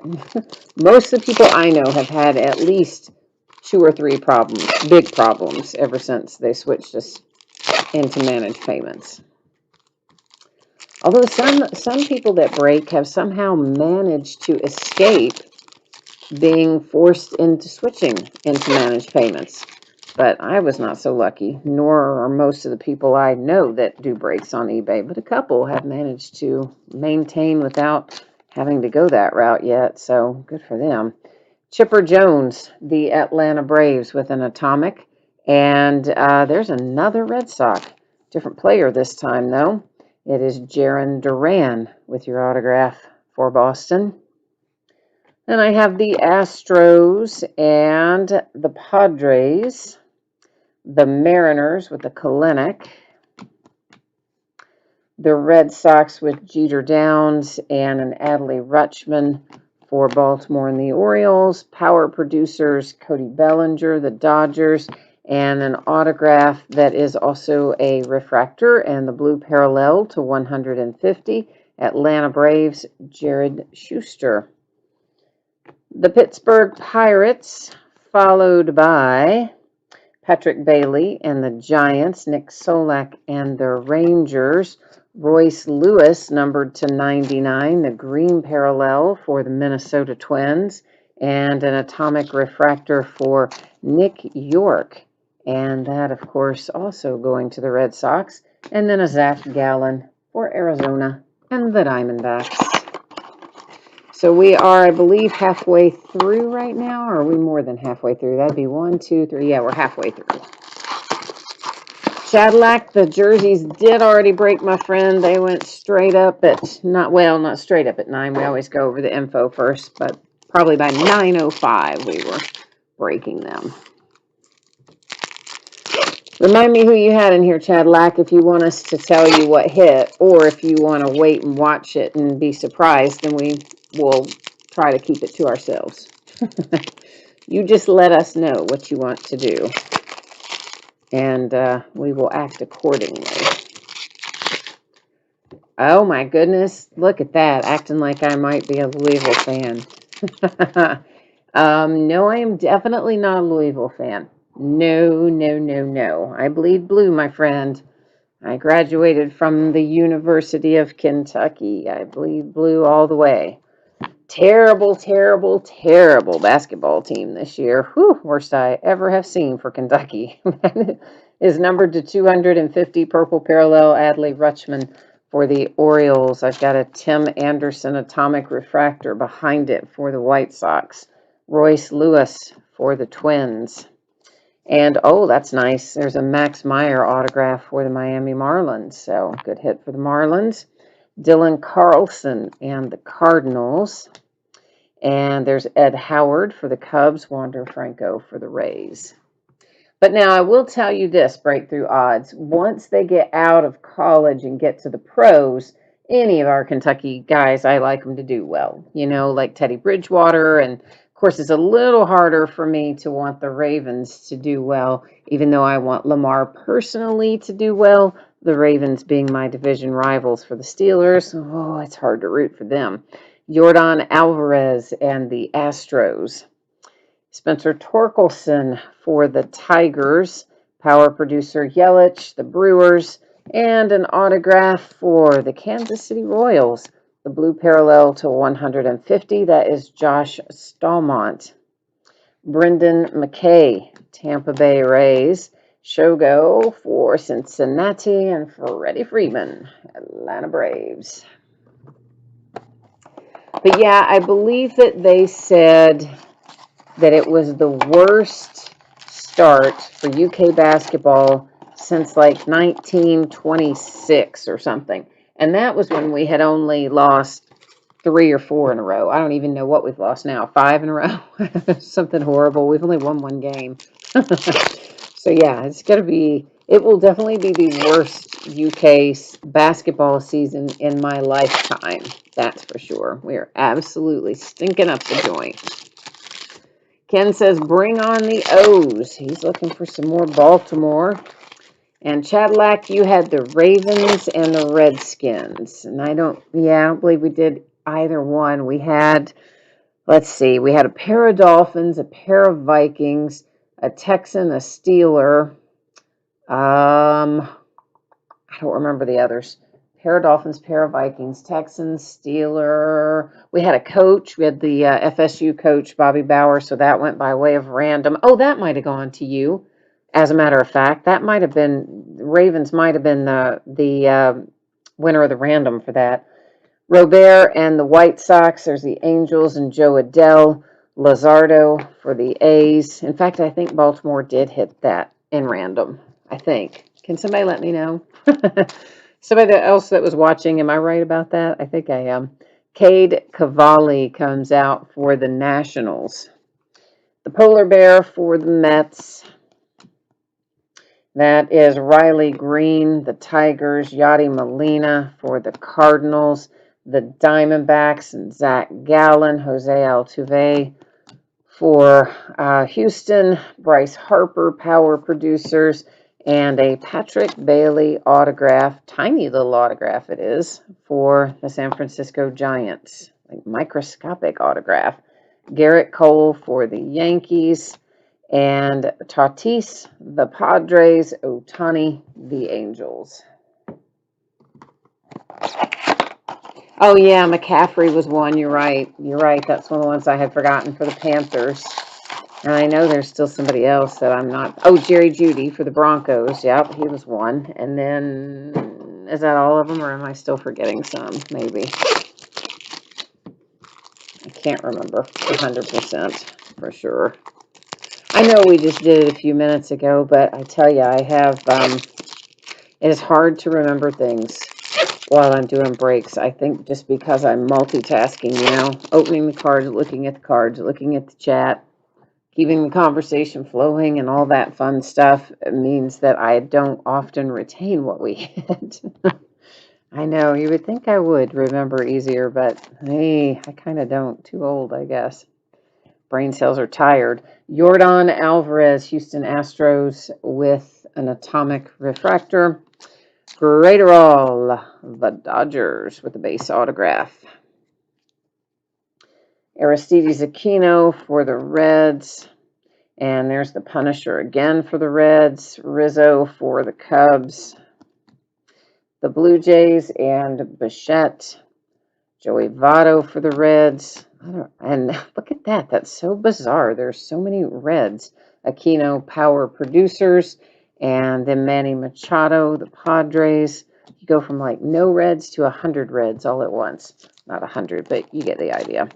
most of the people I know have had at least 2 or 3 problems, big problems, ever since they switched us into managed payments. Although some people that break have somehow managed to escape being forced into switching into managed payments. But I was not so lucky, nor are most of the people I know that do breaks on eBay. But a couple have managed to maintain without having to go that route yet, so good for them. Chipper Jones, the Atlanta Braves, with an atomic. And there's another Red Sox. Different player this time, though. It is Jarren Duran with your autograph for Boston. Then I have the Astros and the Padres. The Mariners with the Kalenic. The Red Sox with Jeter Downs and an Adley Rutschman for Baltimore and the Orioles. Power Producers, Cody Bellinger, the Dodgers, and an autograph that is also a refractor and the blue parallel to 150. Atlanta Braves, Jared Schuster. The Pittsburgh Pirates, followed by Patrick Bailey and the Giants, Nick Solak and the Rangers, Royce Lewis, numbered to 99, the green parallel for the Minnesota Twins, and an atomic refractor for Nick York. And that, of course, also going to the Red Sox. And then a Zach Gallen for Arizona and the Diamondbacks. So we are, I believe, halfway through right now, or are we more than halfway through? That'd be 1, 2, 3. Yeah, we're halfway through. Cadillac, the jerseys did already break, my friend. They went straight up at, not straight up at 9. We always go over the info first, but probably by 9:05 we were breaking them. Remind me who you had in here, Cadillac, if you want us to tell you what hit, or if you want to wait and watch it and be surprised, then we will try to keep it to ourselves. You just let us know what you want to do, and we will act accordingly. Oh my goodness, look at that, acting like I might be a Louisville fan. No, I am definitely not a Louisville fan. No, no, no, no. I bleed blue, my friend. I graduated from the University of Kentucky. I bleed blue all the way. Terrible, terrible, terrible basketball team this year. Whew, worst I ever have seen for Kentucky. Is numbered to 250, purple parallel, Adley Rutschman for the Orioles. I've got a Tim Anderson atomic refractor behind it for the White Sox. Royce Lewis for the Twins. And, oh, that's nice. There's a Max Meyer autograph for the Miami Marlins. So, good hit for the Marlins. Dylan Carlson and the Cardinals. And there's Ed Howard for the Cubs. Wander Franco for the Rays. But now I will tell you this, breakthrough odds. Once they get out of college and get to the pros, any of our Kentucky guys, I like them to do well. You know, like Teddy Bridgewater. And, of course, it's a little harder for me to want the Ravens to do well, even though I want Lamar personally to do well. The Ravens being my division rivals for the Steelers. Oh, it's hard to root for them. Yordan Alvarez and the Astros. Spencer Torkelson for the Tigers, power producer Yelich, the Brewers, and an autograph for the Kansas City Royals, the blue parallel to 150, that is Josh Stallmont. Brendan McKay, Tampa Bay Rays, Shogo for Cincinnati, and Freddie Freeman, Atlanta Braves. But yeah, I believe that they said that it was the worst start for UK basketball since like 1926 or something. And that was when we had only lost 3 or 4 in a row. I don't even know what we've lost now. 5 in a row? Something horrible. We've only won 1 game. So yeah, it will definitely be the worst UK basketball season in my lifetime. That's for sure. We are absolutely stinking up the joint. Ken says, bring on the O's. He's looking for some more Baltimore. And Cadillac, you had the Ravens and the Redskins. And I don't believe we did either one. We had, let's see, we had a pair of Dolphins, a pair of Vikings, a Texan, a Steeler. I don't remember the others. Pair of Dolphins, pair of Vikings, Texans, Steeler. We had a coach. We had the FSU coach, Bobby Bauer, so that went by way of random. Oh, that might have gone to you, as a matter of fact. That might have been, Ravens might have been the winner of the random for that. Robert and the White Sox. There's the Angels and Joe Adele. Lazardo for the A's. In fact, I think Baltimore did hit that in random, I think. Can somebody let me know? Somebody else that was watching, am I right about that? I think I am. Cade Cavalli comes out for the Nationals. The Polar Bear for the Mets. That is Riley Green, the Tigers. Yadi Molina for the Cardinals. The Diamondbacks and Zach Gallen. Jose Altuve for Houston. Bryce Harper, power producers. And a Patrick Bailey autograph, tiny little autograph it is, for the San Francisco Giants. Like microscopic autograph. Garrett Cole for the Yankees. And Tatis, the Padres. Ohtani, the Angels. Oh, yeah, McCaffrey was one. You're right. You're right. That's one of the ones I had forgotten for the Panthers. And I know there's still somebody else that I'm not. Oh, Jerry Judy for the Broncos. Yep, he was one. And then, is that all of them, or am I still forgetting some? Maybe. can't remember 100% for sure. I know we just did it a few minutes ago, but I tell you, I have, it is hard to remember things while I'm doing breaks. I think just because I'm multitasking, opening the cards, looking at the chat, keeping the conversation flowing and all that fun stuff means that I don't often retain what we hit. I know, you would think I would remember easier, but hey, I kind of don't. Too old, I guess. Brain cells are tired. Yordan Alvarez, Houston Astros with an atomic refractor. Graterol, the Dodgers with a base autograph. Aristides Aquino for the Reds. And there's the Punisher again for the Reds. Rizzo for the Cubs. The Blue Jays and Bichette. Joey Votto for the Reds. And look at that. That's so bizarre. There's so many Reds. Aquino, Power Producers. And then Manny Machado, the Padres. You go from like no Reds to 100 Reds all at once. Not 100, but you get the idea.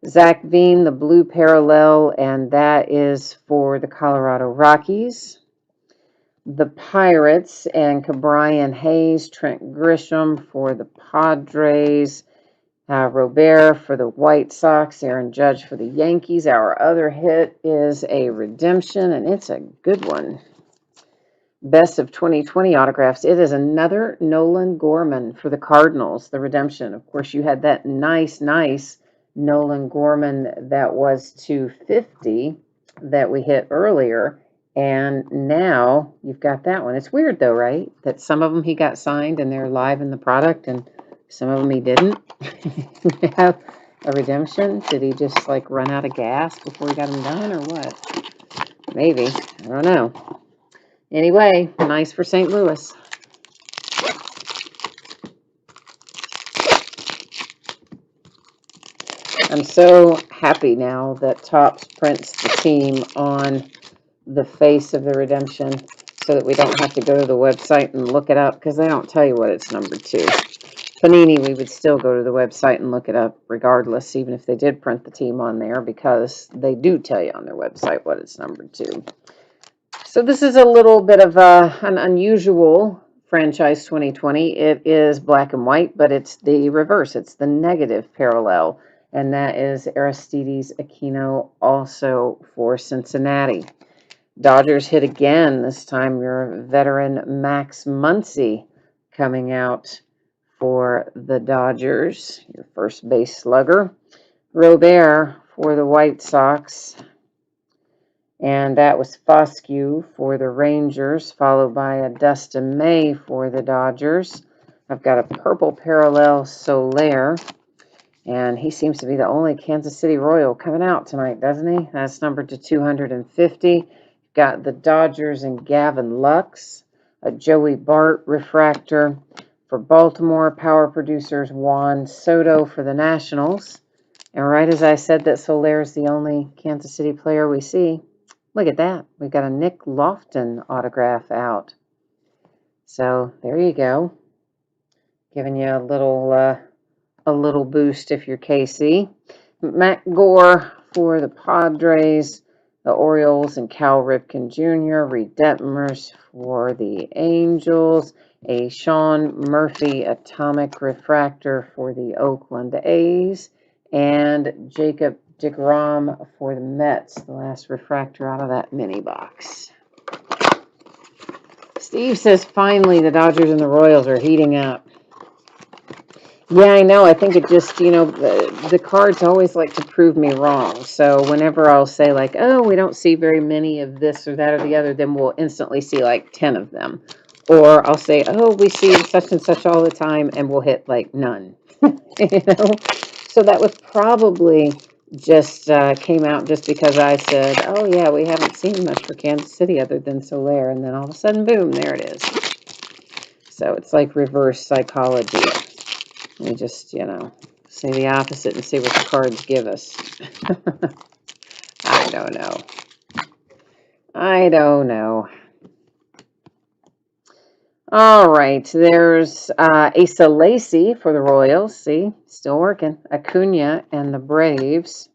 Zach Veen, the blue parallel, and that is for the Colorado Rockies. The Pirates and Cabrian Hayes, Trent Grisham for the Padres. Robert for the White Sox, Aaron Judge for the Yankees. Our other hit is a redemption, and it's a good one. Best of 2020 autographs. It is another Nolan Gorman for the Cardinals, the redemption. Of course, you had that nice Nolan Gorman that was 250 that we hit earlier, and now you've got that one. It's weird, though, right? That some of them he got signed, and they're live in the product, and some of them he didn't. Have a redemption? Did he just like run out of gas before he got them done, or what? Maybe. I don't know. Anyway, nice for St. Louis. I'm so happy now that Topps prints the team on the face of the redemption so that we don't have to go to the website and look it up, because they don't tell you what it's numbered to. Panini, we would still go to the website and look it up regardless, even if they did print the team on there, because they do tell you on their website what it's numbered to. So this is a little bit of an unusual franchise 2020. It is black and white, but it's the reverse. It's the negative parallel, and that is Aristides Aquino, also for Cincinnati. Dodgers hit again. This time your veteran Max Muncy coming out for the Dodgers, your first base slugger. Robert for the White Sox. And that was Foscue for the Rangers, followed by a Dustin May for the Dodgers. I've got a purple parallel Soler, and he seems to be the only Kansas City Royal coming out tonight, doesn't he? That's numbered to 250. Got the Dodgers and Gavin Lux, a Joey Bart refractor for Baltimore. Power Producers Juan Soto for the Nationals. And right as I said that Soler is the only Kansas City player we see, look at that. We've got a Nick Lofton autograph out. So there you go. Giving you a little boost if you're KC. Matt Gore for the Padres, the Orioles, and Cal Ripken Jr. Reed Detmers for the Angels. A Sean Murphy atomic refractor for the Oakland A's. And Jacob DeGrom for the Mets, the last refractor out of that mini box. Steve says, finally, the Dodgers and the Royals are heating up. Yeah, I know. I think it just, the cards always like to prove me wrong. So whenever I'll say like, oh, we don't see very many of this or that or the other, then we'll instantly see like 10 of them. Or I'll say, oh, we see such and such all the time, and we'll hit like none. So that was probably just came out just because I said, oh, yeah, we haven't seen much for Kansas City other than Soler. And then all of a sudden, boom, there it is. So it's like reverse psychology. We just, say the opposite and see what the cards give us. I don't know. All right, there's Asa Lacy for the Royals. See, still working. Acuna and the Braves.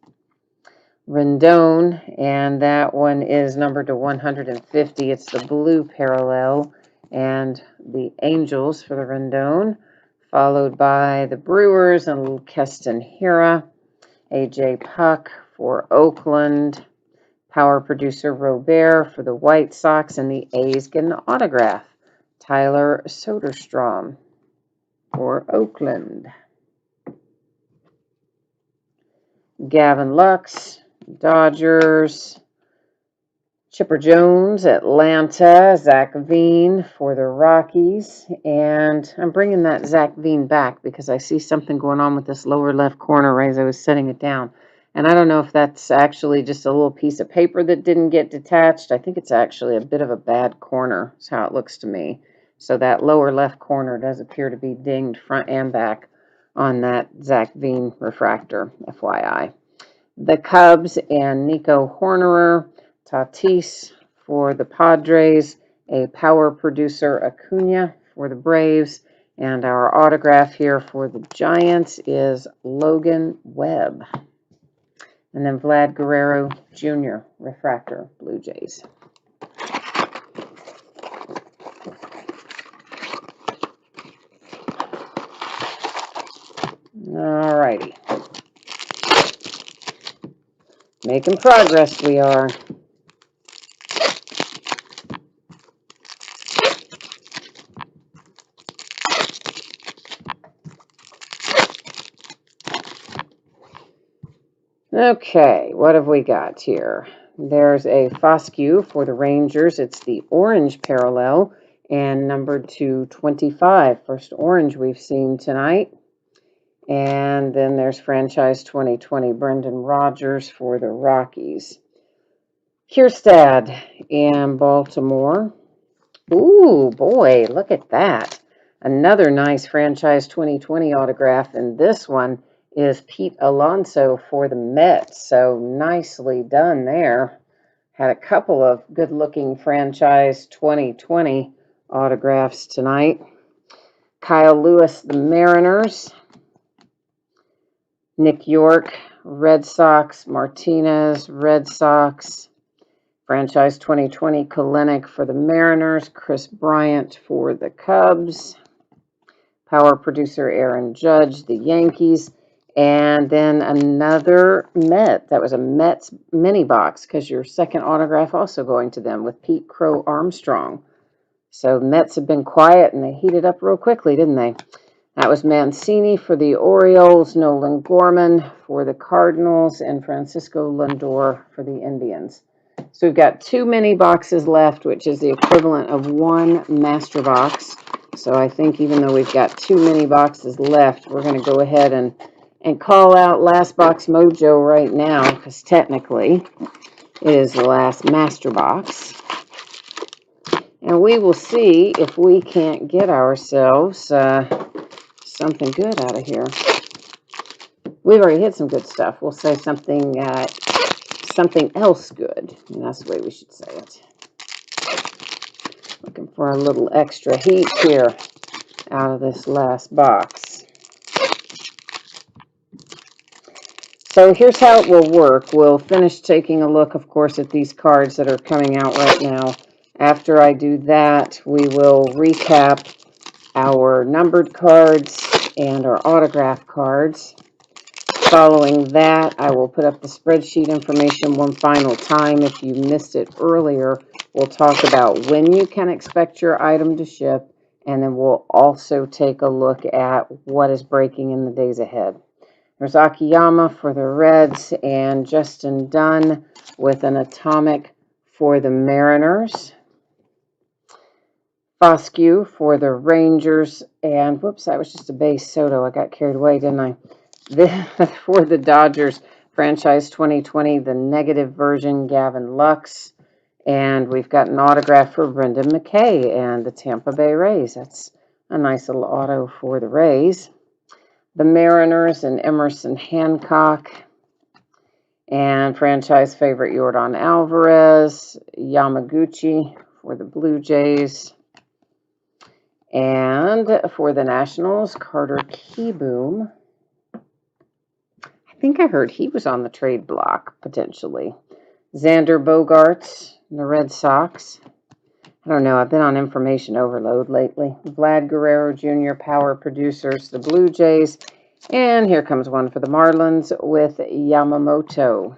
Rendon, and that one is numbered to 150. It's the blue parallel, and the Angels for the Rendon, followed by the Brewers and Keston Hira. AJ Puck for Oakland. Power producer Robert for the White Sox, and the A's get an autograph. Tyler Soderstrom for Oakland. Gavin Lux, Dodgers. Chipper Jones, Atlanta. Zach Veen for the Rockies. And I'm bringing that Zach Veen back because I see something going on with this lower left corner right as I was setting it down. And I don't know if that's actually just a little piece of paper that didn't get detached. I think it's actually a bit of a bad corner, is how it looks to me. So that lower left corner does appear to be dinged front and back on that Zach Veen refractor, FYI. The Cubs and Nico Hornerer. Tatis for the Padres. A power producer Acuna for the Braves. And our autograph here for the Giants is Logan Webb. And then Vlad Guerrero Jr., refractor, Blue Jays. All righty. Making progress we are. Okay, what have we got here? There's a Foscue for the Rangers. It's the orange parallel and numbered to 25. First orange we've seen tonight. And then there's franchise 2020 Brendan Rodgers for the Rockies. Kierstad in Baltimore. Ooh, boy, look at that. Another nice franchise 2020 autograph, and this one is Pete Alonso for the Mets. So nicely done there. Had a couple of good-looking franchise 2020 autographs tonight. Kyle Lewis, the Mariners. Nick York, Red Sox. Martinez, Red Sox. Franchise 2020 Kalenic for the Mariners. Chris Bryant for the Cubs. Power producer Aaron Judge, the Yankees. And then another Met. That was a Mets mini box because your second autograph also going to them with Pete Crow Armstrong. So Mets have been quiet and they heated up real quickly, didn't they? That was Mancini for the Orioles, Nolan Gorman for the Cardinals, and Francisco Lindor for the Indians. So we've got 2 mini boxes left, which is the equivalent of 1 master box. So I think even though we've got 2 mini boxes left, we're going to go ahead and call out Last Box Mojo right now, because technically it is the last master box. And we will see if we can't get ourselves something good out of here. We've already hit some good stuff. We'll say something else good. And that's the way we should say it. Looking for a little extra heat here out of this last box. So here's how it will work. We'll finish taking a look, of course, at these cards that are coming out right now. After I do that, we will recap our numbered cards and our autograph cards. Following that, I will put up the spreadsheet information one final time. If you missed it earlier, we'll talk about when you can expect your item to ship, and then we'll also take a look at what is breaking in the days ahead. There's Akiyama for the Reds and Justin Dunn with an atomic for the Mariners. Foscue for the Rangers, and whoops, that was just a base Soto. I got carried away, didn't I? For the Dodgers, franchise 2020, the negative version, Gavin Lux. And we've got an autograph for Brendan McKay and the Tampa Bay Rays. That's a nice little auto for the Rays. The Mariners and Emerson Hancock. And franchise favorite, Yordan Alvarez. Yamaguchi for the Blue Jays. And for the Nationals, Carter Keyboom. I think I heard he was on the trade block, potentially. Xander Bogaerts, the Red Sox. I don't know. I've been on information overload lately. Vlad Guerrero Jr., Power Producers, the Blue Jays. And here comes one for the Marlins with Yamamoto.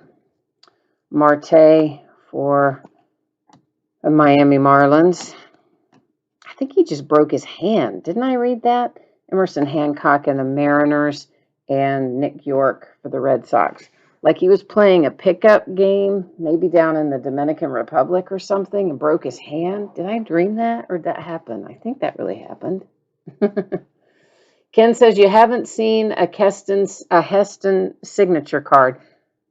Marte for the Miami Marlins. I think he just broke his hand. Didn't I read that? Emerson Hancock and the Mariners, and Nick York for the Red Sox. Like he was playing a pickup game, maybe down in the Dominican Republic or something, and broke his hand. Did I dream that, or did that happen? I think that really happened. Ken says you haven't seen a Heston signature card.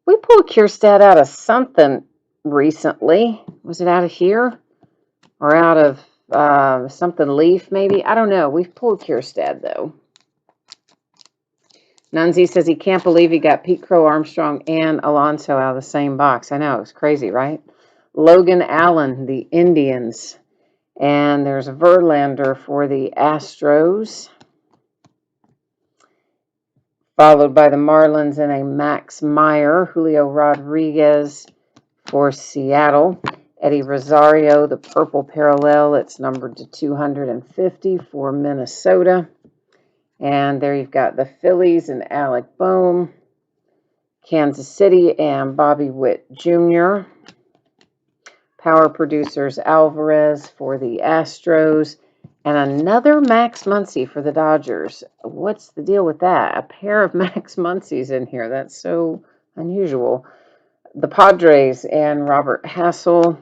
We pulled Kierstad out of something recently. Was it out of here? Or out of something Leaf, maybe? I don't know. We've pulled Kierstad, though. Nunzi says he can't believe he got Pete Crow Armstrong and Alonso out of the same box. I know, it's crazy, right? Logan Allen, the Indians. And there's Verlander for the Astros. Followed by the Marlins and a Max Meyer. Julio Rodriguez for Seattle. Eddie Rosario, the purple parallel. It's numbered to 250 for Minnesota. And there you've got the Phillies and Alec Bohm, Kansas City and Bobby Witt Jr. Power Producers Alvarez for the Astros. And another Max Muncy for the Dodgers. What's the deal with that? A pair of Max Muncies in here. That's so unusual. The Padres and Robert Hassel.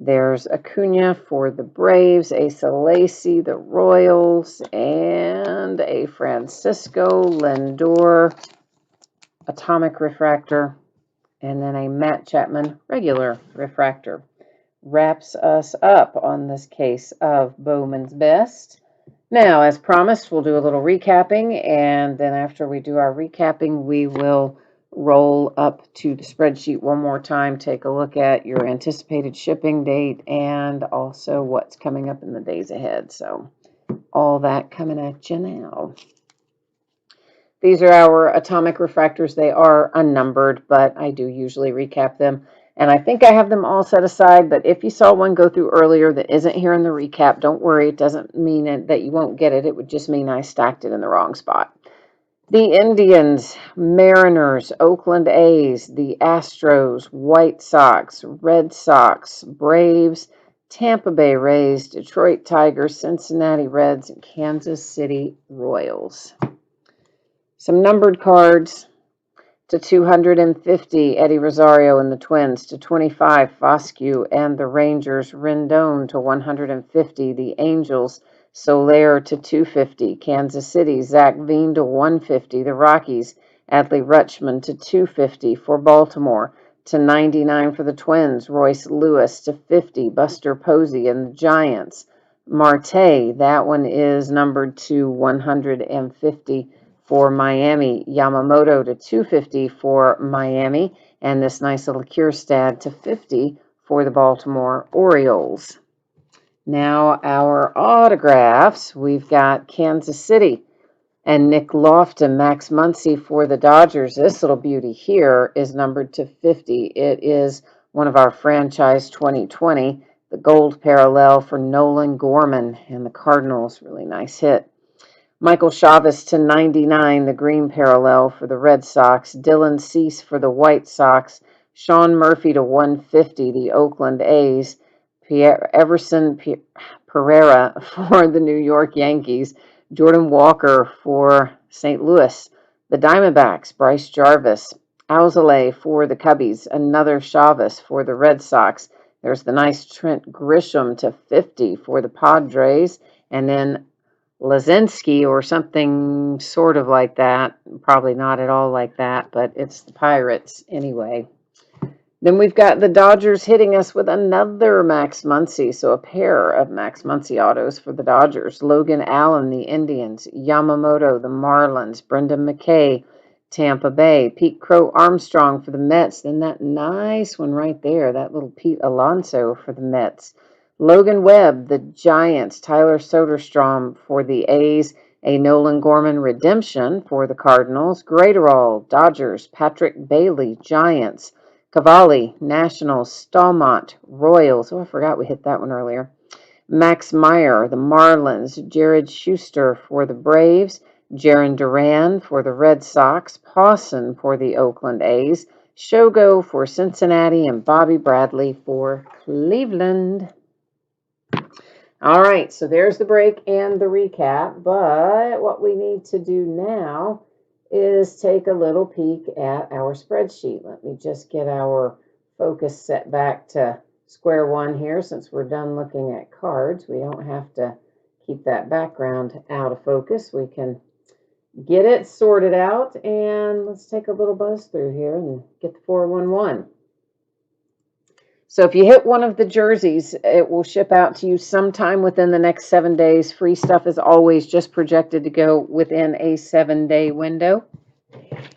There's Acuna for the Braves, Asa Lacy, the Royals, and a Francisco Lindor atomic refractor, and then a Matt Chapman regular refractor. Wraps us up on this case of Bowman's Best. Now, as promised, we'll do a little recapping, and then after we do our recapping, we will roll up to the spreadsheet one more time, take a look at your anticipated shipping date, and also what's coming up in the days ahead. So all that coming at you now. These are our atomic refractors. They are unnumbered, but I do usually recap them. And I think I have them all set aside, but if you saw one go through earlier that isn't here in the recap, don't worry. It doesn't mean that you won't get it. It would just mean I stacked it in the wrong spot. The Indians, Mariners, Oakland A's, the Astros, White Sox, Red Sox, Braves, Tampa Bay Rays, Detroit Tigers, Cincinnati Reds, and Kansas City Royals. Some numbered cards. To 250, Eddie Rosario and the Twins. To 25, Foscue and the Rangers. Rendon to 150, the Angels. Soler to 250, Kansas City. Zach Veen to 150, the Rockies. Adley Rutschman to 250 for Baltimore. To 99 for the Twins. Royce Lewis to 50, Buster Posey and the Giants. Marte, that one is numbered to 150 for Miami. Yamamoto to 250 for Miami. And this nice little Kierstad to 50 for the Baltimore Orioles. Now our autographs. We've got Kansas City and Nick Lofton, Max Muncy for the Dodgers. This little beauty here is numbered to 50. It is one of our franchise 2020. The gold parallel for Nolan Gorman and the Cardinals. Really nice hit. Michael Chavis to 99, the green parallel for the Red Sox. Dylan Cease for the White Sox. Sean Murphy to 150, the Oakland A's. Everson Pereira for the New York Yankees. Jordan Walker for St. Louis. The Diamondbacks, Bryce Jarvis. Alzolay for the Cubbies. Another Chavis for the Red Sox. There's the nice Trent Grisham to 50 for the Padres. And then Lazinski or something sort of like that. Probably not at all like that, but it's the Pirates anyway. Then we've got the Dodgers hitting us with another Max Muncy. So a pair of Max Muncy autos for the Dodgers. Logan Allen, the Indians. Yamamoto, the Marlins. Brendan McKay, Tampa Bay. Pete Crow Armstrong for the Mets. Then that nice one right there, that little Pete Alonso for the Mets. Logan Webb, the Giants. Tyler Soderstrom for the A's. A Nolan Gorman redemption for the Cardinals. Graterol, Dodgers. Patrick Bailey, Giants. Cavalli, Nationals. Stallmont, Royals. Oh, I forgot we hit that one earlier. Max Meyer, the Marlins. Jared Schuster for the Braves. Jaron Duran for the Red Sox. Pawson for the Oakland A's. Shogo for Cincinnati. And Bobby Bradley for Cleveland. All right, so there's the break and the recap. But what we need to do now is take a little peek at our spreadsheet. Let me just get our focus set back to square one here since we're done looking at cards. We don't have to keep that background out of focus. We can get it sorted out, and let's take a little buzz through here and get the 411. So if you hit one of the jerseys, it will ship out to you sometime within the next 7 days. Free stuff is always just projected to go within a 7-day window.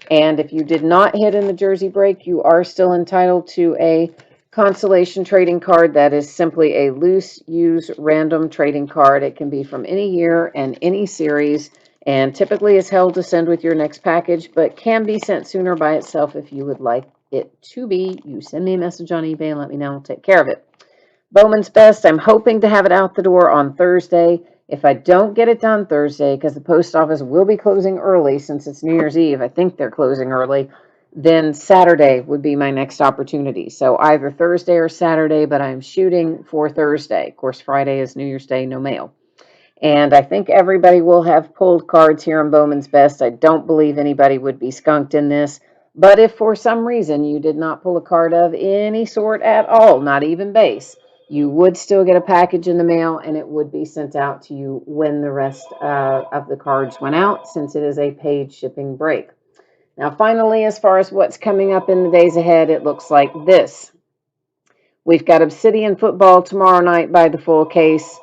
And if you did not hit in the jersey break, you are still entitled to a consolation trading card that is simply a loose use random trading card. It can be from any year and any series, and typically is held to send with your next package, but can be sent sooner by itself if you would like it to be. You send me a message on eBay and let me know. I'll take care of it. Bowman's Best, I'm hoping to have it out the door on Thursday. If I don't get it done Thursday, because the post office will be closing early since it's New Year's Eve, I think they're closing early, then Saturday would be my next opportunity. So either Thursday or Saturday, but I'm shooting for Thursday. Of course, Friday is New Year's Day, no mail. And I think everybody will have pulled cards here in Bowman's Best. I don't believe anybody would be skunked in this. But if for some reason you did not pull a card of any sort at all, not even base, you would still get a package in the mail, and it would be sent out to you when the rest of the cards went out, since it is a paid shipping break. Now, finally, as far as what's coming up in the days ahead, it looks like this. We've got Obsidian football tomorrow night by the full case.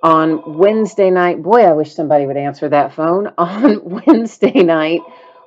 On Wednesday night, boy, I wish somebody would answer that phone. On Wednesday night,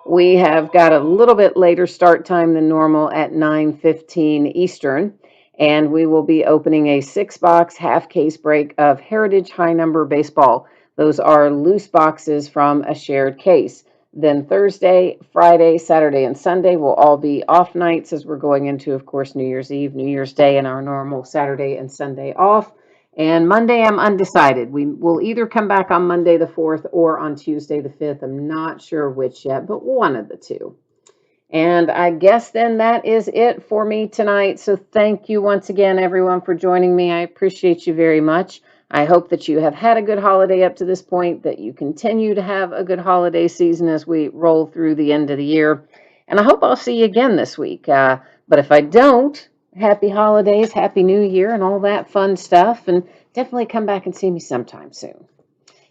we have got a little bit later start time than normal at 9:15 Eastern, and we will be opening a 6-box half case break of Heritage High Number Baseball. Those are loose boxes from a shared case. Then Thursday, Friday, Saturday, and Sunday will all be off nights as we're going into, of course, New Year's Eve, New Year's Day, and our normal Saturday and Sunday off. And Monday, I'm undecided. We will either come back on Monday the 4th or on Tuesday the 5th. I'm not sure which yet, but one of the two. And I guess then that is it for me tonight. So thank you once again, everyone, for joining me. I appreciate you very much. I hope that you have had a good holiday up to this point, that you continue to have a good holiday season as we roll through the end of the year. And I hope I'll see you again this week. But if I don't, happy holidays, happy new year, and all that fun stuff. And definitely come back and see me sometime soon.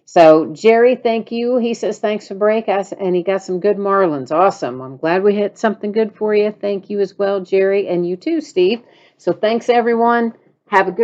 So Jerry, thank you. He says thanks for break, and he got some good Marlins. Awesome. I'm glad we hit something good for you. Thank you as well, Jerry, and you too, Steve. So thanks, everyone. Have a good